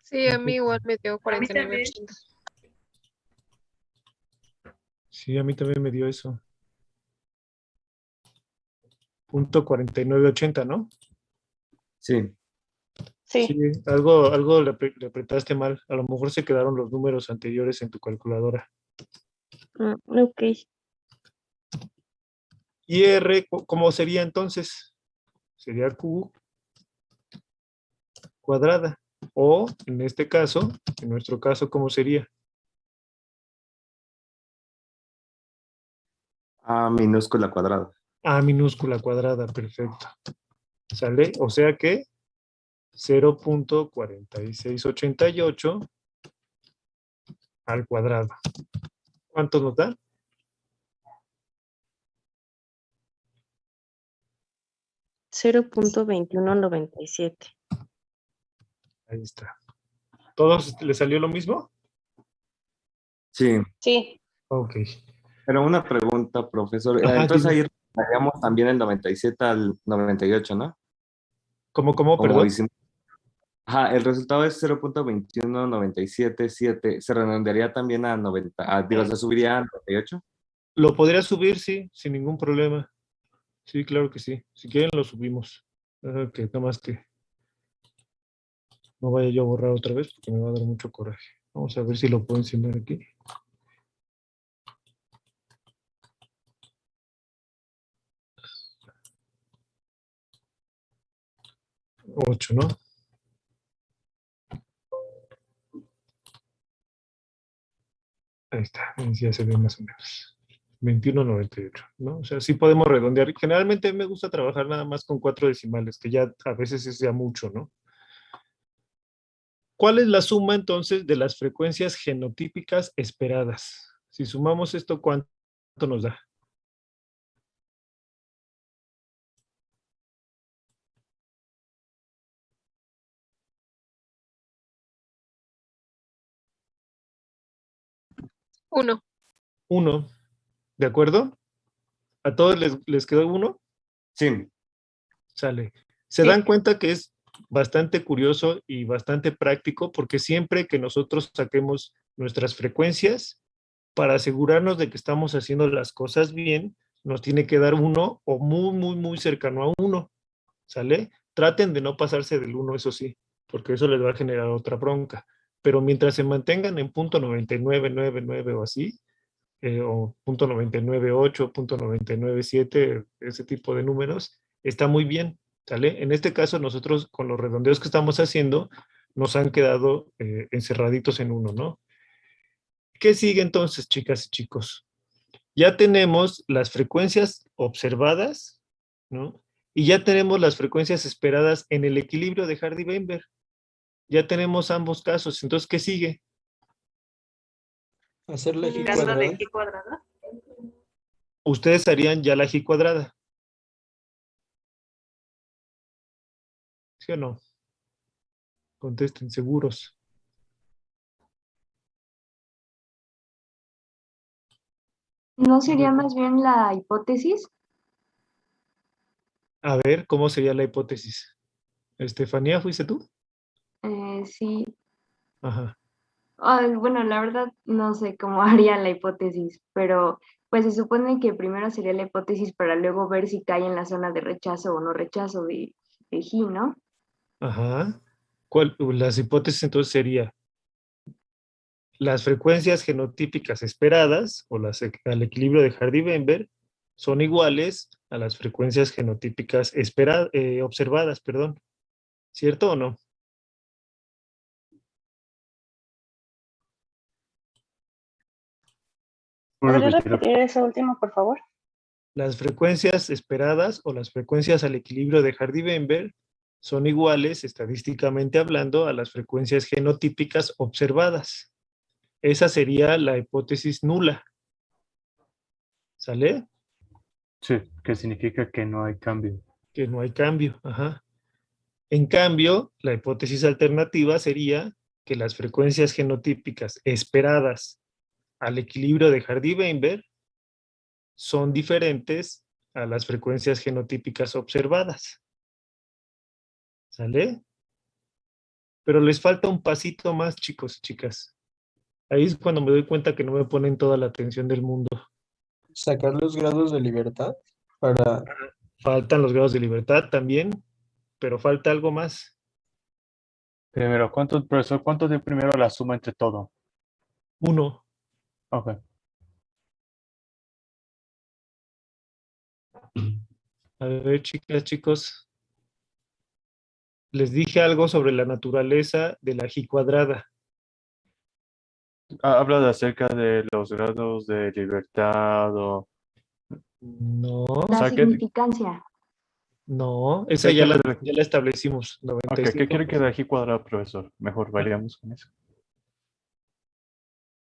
Sí, a mí igual me dio 49.80. Sí, a mí también me dio eso. .4980, ¿no? Sí. Sí. Sí, algo le apretaste mal. A lo mejor se quedaron los números anteriores en tu calculadora. Ok. ¿Y R cómo sería entonces? Sería Q cuadrada. O, en este caso, en nuestro caso, ¿cómo sería? A minúscula cuadrada. A minúscula cuadrada, perfecto. ¿Sale? O sea que 0.4688 al cuadrado. ¿Cuánto nos da? 0.2197. Ahí está. ¿Todos les salió lo mismo? Sí. Sí. Ok. Pero una pregunta, profesor. Ajá, Entonces dime. ahí haríamos también el 97 al 98, ¿no? ¿Cómo, Como perdón? hicimos. Ajá, el resultado es 0.21977. ¿Se redondearía también a 90? Digo, ¿se subiría a 98? Lo podría subir, sí, sin ningún problema. Sí, claro que sí. Si quieren, lo subimos. Que nada más que no vaya yo a borrar otra vez porque me va a dar mucho coraje. Vamos a ver si lo puedo encender aquí. 8, ¿no? Ahí está, ahí ya se ve más o menos. 21.98, ¿no? O sea, sí podemos redondear. Generalmente me gusta trabajar nada más con 4 decimales, que ya a veces es ya mucho, ¿no? ¿Cuál es la suma entonces de las frecuencias genotípicas esperadas? Si sumamos esto, ¿cuánto nos da? Uno. 1, ¿de acuerdo? ¿A todos les quedó 1? Sí. Sale. Se Sí. dan cuenta que es bastante curioso y bastante práctico porque siempre que nosotros saquemos nuestras frecuencias, para asegurarnos de que estamos haciendo las cosas bien, nos tiene que dar 1 o muy cercano a 1, ¿sale? Traten de no pasarse del 1, eso sí, porque eso les va a generar otra bronca. Pero mientras se mantengan en .9999 o así, o .998, .997, ese tipo de números, está muy bien, ¿sale? En este caso, nosotros con los redondeos que estamos haciendo, nos han quedado encerraditos en 1, ¿no? ¿Qué sigue entonces, chicas y chicos? Ya tenemos las frecuencias observadas, ¿no? Y ya tenemos las frecuencias esperadas en el equilibrio de Hardy-Weinberg. Ya tenemos ambos casos. Entonces, ¿qué sigue? Hacer la G ¿Caso de cuadrada. G cuadrada? Ustedes harían ya la G cuadrada. ¿Sí o no? Contesten, seguros. ¿No sería más bien la hipótesis? A ver, ¿cómo sería la hipótesis? Estefanía, ¿fuiste tú? Sí. Ajá. Ay, bueno, la verdad no sé cómo haría la hipótesis, pero pues se supone que primero sería la hipótesis para luego ver si cae en la zona de rechazo o no rechazo de G, ¿no? Ajá. Las hipótesis entonces sería las frecuencias genotípicas esperadas o al equilibrio de Hardy-Weinberg son iguales a las frecuencias genotípicas observadas, perdón. ¿Cierto o no? ¿Podría repetir eso último, por favor? Las frecuencias esperadas o las frecuencias al equilibrio de Hardy-Weinberg son iguales, estadísticamente hablando, a las frecuencias genotípicas observadas. Esa sería la hipótesis nula. ¿Sale? Sí, que significa que no hay cambio. Que no hay cambio. Ajá. En cambio, la hipótesis alternativa sería que las frecuencias genotípicas esperadas al equilibrio de Hardy-Weinberg son diferentes a las frecuencias genotípicas observadas. ¿Sale? Pero les falta un pasito más, chicos y chicas. Ahí es cuando me doy cuenta que no me ponen toda la atención del mundo. Sacar los grados de libertad para... Faltan los grados de libertad también, pero falta algo más. Primero, profesor, ¿cuánto dio primero la suma entre todo? 1. Ok. A ver, chicas, chicos. Les dije algo sobre la naturaleza de la G cuadrada. Habla acerca de los grados de libertad o... No, La sea, significancia. no, esa ¿Qué ya quiere ya la establecimos. Ok, ¿qué quiere que 95%. de aquí cuadrado, profesor? Mejor variamos con eso.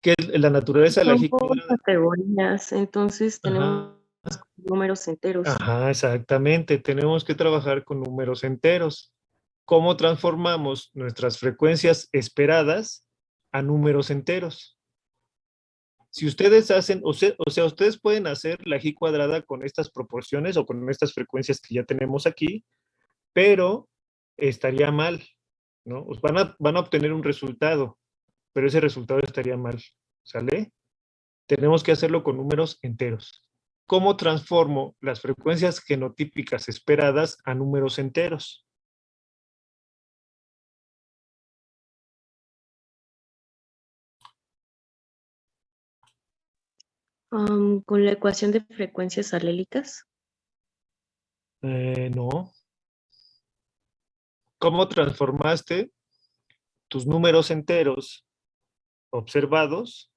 ¿Qué es la naturaleza de la Son G por cuadrada? categorías, entonces tenemos Ajá. números enteros. Ajá, exactamente. Tenemos que trabajar con números enteros. ¿Cómo transformamos nuestras frecuencias esperadas a números enteros? Si ustedes hacen, o sea, ustedes pueden hacer la G cuadrada con estas proporciones o con estas frecuencias que ya tenemos aquí, pero estaría mal, ¿no? Van a obtener un resultado, pero ese resultado estaría mal, ¿sale? Tenemos que hacerlo con números enteros. ¿Cómo transformo las frecuencias genotípicas esperadas a números enteros? Con la ecuación de frecuencias alélicas. No. ¿Cómo transformaste tus números enteros observados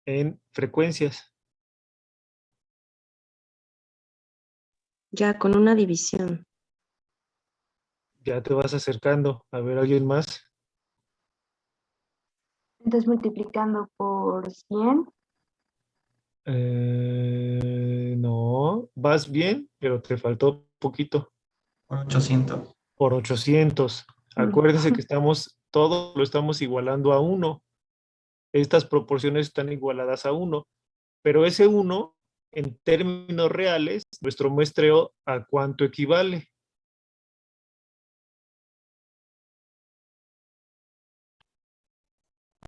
en frecuencias? Ya con una división. Ya te vas acercando. A ver, ¿alguien más? Entonces multiplicando por 100. No, vas bien, pero te faltó poquito. Por 800. Por 800. Acuérdense que todo lo estamos igualando a 1. Estas proporciones están igualadas a 1, pero ese 1, en términos reales, nuestro muestreo, ¿a cuánto equivale?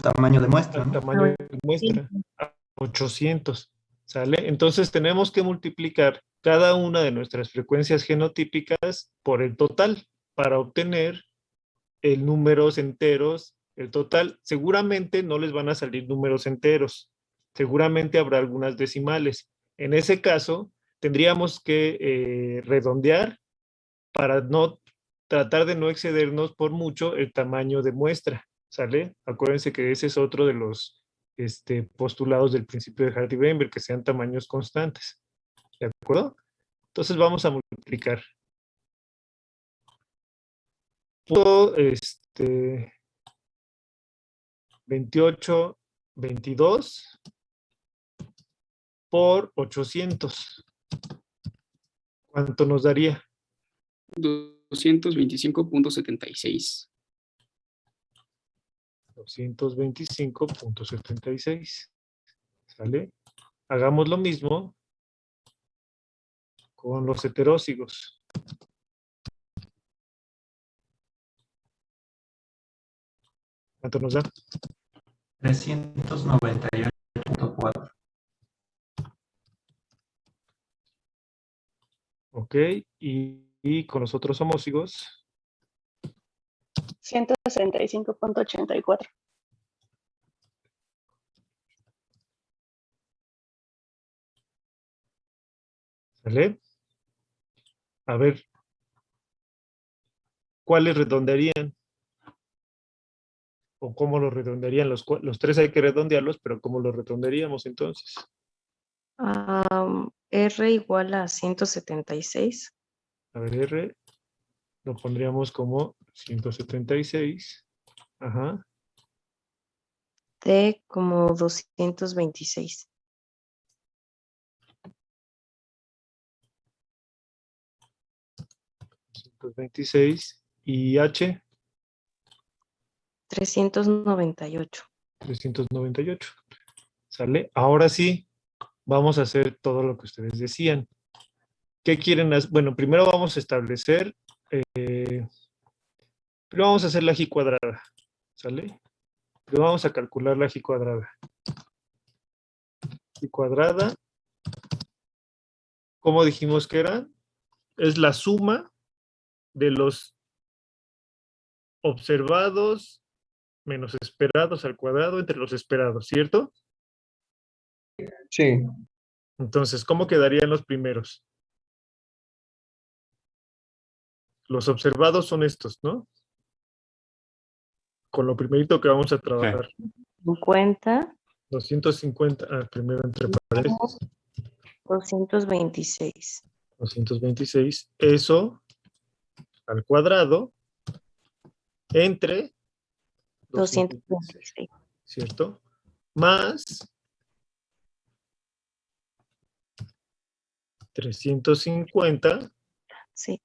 Tamaño de muestra, Al ¿no? tamaño de muestra, a 800, ¿sale? Entonces tenemos que multiplicar cada una de nuestras frecuencias genotípicas por el total para obtener el números enteros, el total. Seguramente no les van a salir números enteros, seguramente habrá algunas decimales. En ese caso, tendríamos que redondear para no tratar de no excedernos por mucho el tamaño de muestra, ¿sale? Acuérdense que ese es otro de los postulados del principio de Hardy-Weinberg, que sean tamaños constantes, ¿de acuerdo? Entonces vamos a multiplicar. 28, 22 por 800. ¿Cuánto nos daría? 225.76. 225.76. ¿Sale? Hagamos lo mismo con los heterócigos. ¿Cuánto nos da? 398.4. Ok, y con los otros homócigos. 165.84. ¿Sale? A ver, ¿cuáles redondearían? ¿O cómo lo redondearían? Los tres hay que redondearlos, pero ¿cómo lo redondearíamos entonces? R igual a 176. A ver, R lo pondríamos como 176. Ajá. T como 226. 226. ¿Y H? 398. 398. ¿Sale? Ahora sí, vamos a hacer todo lo que ustedes decían. ¿Qué quieren hacer? Bueno, primero vamos a establecer, primero vamos a hacer la G cuadrada, ¿sale? Pero vamos a calcular la G cuadrada. G cuadrada, ¿cómo dijimos que era? Es la suma de los observados menos esperados al cuadrado entre los esperados, ¿cierto? Sí. Entonces, ¿cómo quedarían los primeros? Los observados son estos, ¿no? Con lo primerito que vamos a trabajar. 50. 250, primero entre paréntesis. 226. 226, eso al cuadrado entre 226. ¿cierto? Más 350. Sí.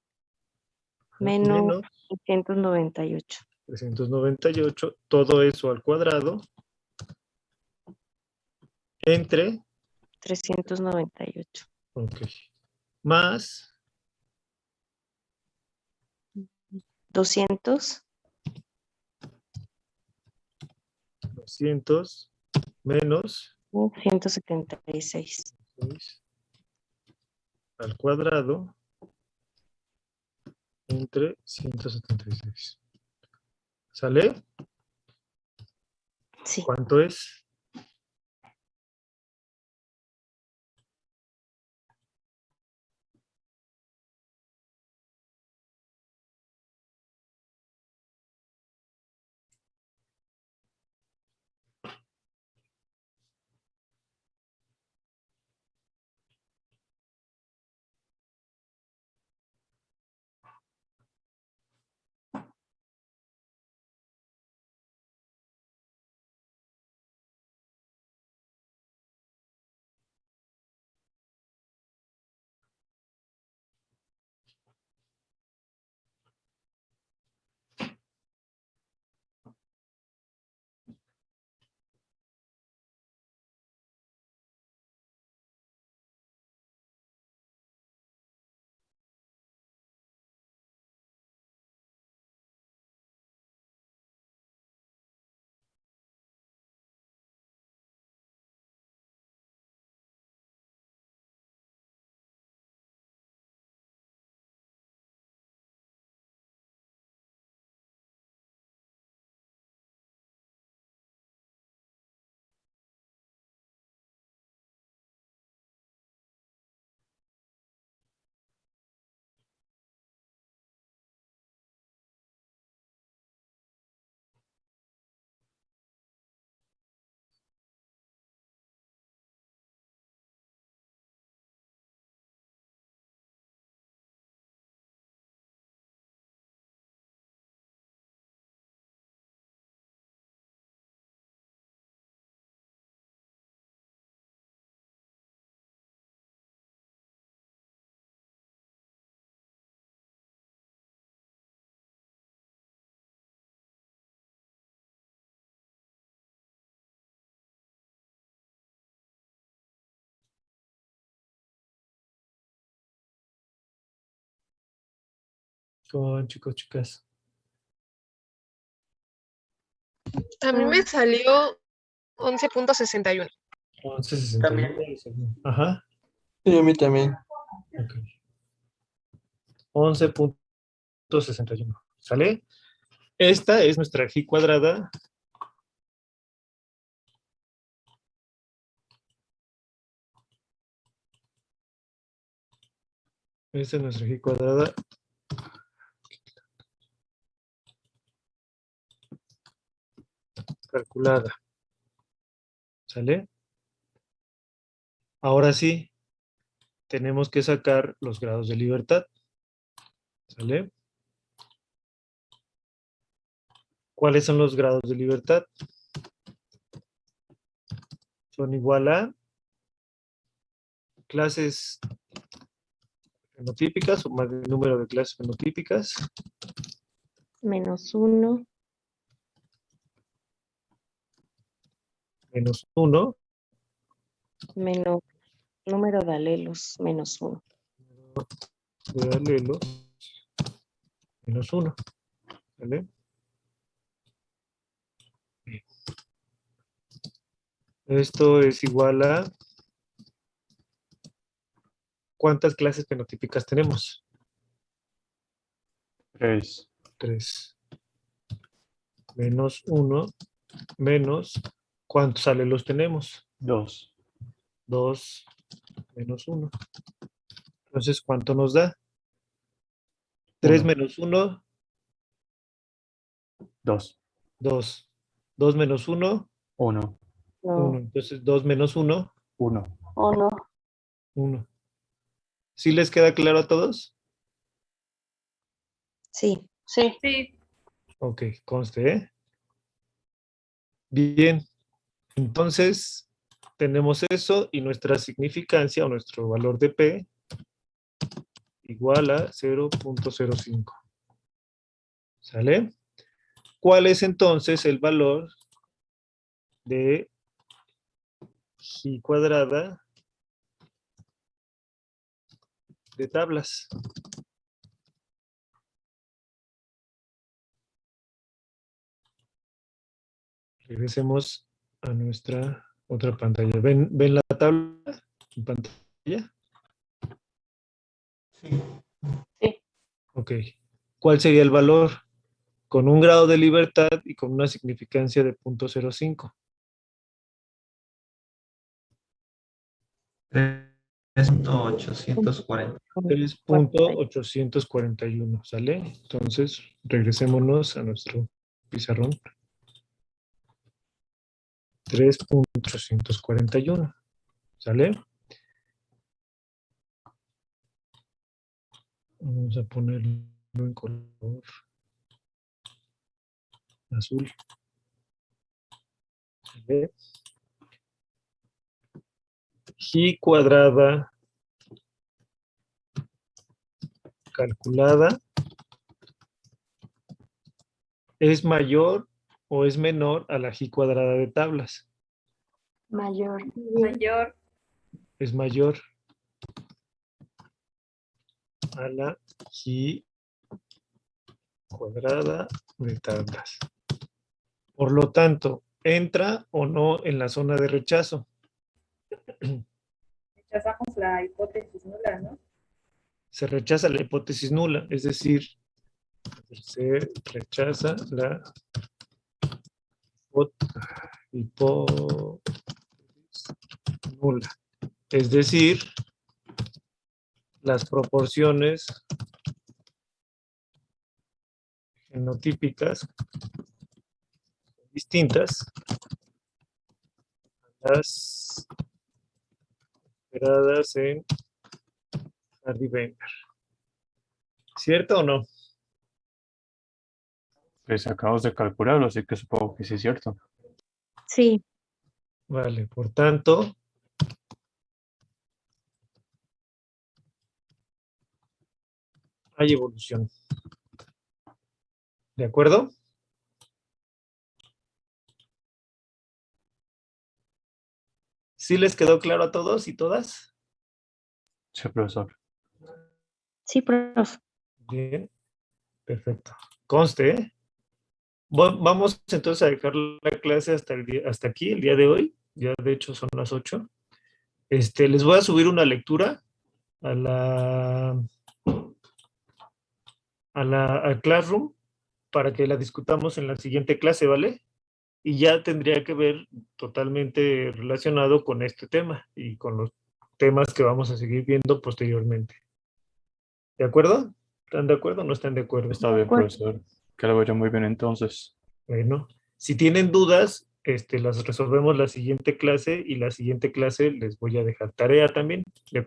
Menos 398. 398, todo eso al cuadrado entre 398. ok, más 200. 200 menos 176. al cuadrado entre 176. ¿Sale? Sí. ¿Cuánto es? ¿Cómo van, chicos, chicas? A mí me salió 11.61. 11.61. Ajá. Sí, a mí también. Ok. 11.61. ¿Sale? Esta es nuestra G cuadrada. Esta es nuestra G cuadrada. Calculada. ¿Sale? Ahora sí, tenemos que sacar los grados de libertad. ¿Sale? ¿Cuáles son los grados de libertad? Son igual a clases fenotípicas o más del número de clases fenotípicas. -1. -1. Menos número de alelos, -1. De alelos. -1. ¿Vale? Bien. Esto es igual a... ¿Cuántas clases fenotípicas tenemos? 3. 3. -1 menos... ¿Cuántos alelos tenemos? 2. 2 menos 1. Entonces, ¿cuánto nos da? 3 Uno. menos 1, 2. 2. 2 menos 1, 1. 1. Entonces, 2 menos 1, 1. ¿O no? 1. ¿Sí les queda claro a todos? Sí. Sí. Sí. Ok, conste, ¿eh? Bien. Entonces, tenemos eso y nuestra significancia o nuestro valor de P igual a 0.05. ¿Sale? ¿Cuál es entonces el valor de G cuadrada de tablas? Regresemos a nuestra otra pantalla. ¿Ven la tabla en pantalla? Sí. Sí. Ok. ¿Cuál sería el valor? Con un grado de libertad y con una significancia de 0.05. 3.840. 3.841, ¿sale? Entonces, regresémonos a nuestro pizarrón. 3.841, ¿sale? Vamos a ponerlo en color azul. ¿Sale? G cuadrada calculada es mayor o es menor a la G cuadrada de tablas. Mayor. Mayor. Es mayor a la G cuadrada de tablas. Por lo tanto, ¿entra o no en la zona de rechazo? Rechazamos la hipótesis nula, ¿no? Se rechaza la hipótesis nula, es decir, se rechaza la hipótesis nula. Es decir, las proporciones genotípicas distintas a las esperadas en Hardy-Weinberg. ¿Cierto o no? Pues acabamos de calcularlo, así que supongo que sí es cierto. Sí. Vale, por tanto, hay evolución. ¿De acuerdo? ¿Sí les quedó claro a todos y todas? Sí, profesor. Sí, profe. Bien. Perfecto. Conste, ¿eh? Vamos entonces a dejar la clase hasta aquí, el día de hoy. Ya de hecho son las 8. Les voy a subir una lectura al Classroom para que la discutamos en la siguiente clase, ¿vale? Y ya tendría que ver totalmente relacionado con este tema y con los temas que vamos a seguir viendo posteriormente. ¿De acuerdo? ¿Están de acuerdo o no están de acuerdo? Está bien, profesor. Que lo vaya muy bien entonces. Bueno, si tienen dudas, las resolvemos la siguiente clase y la siguiente clase les voy a dejar tarea también. ¿De acuerdo?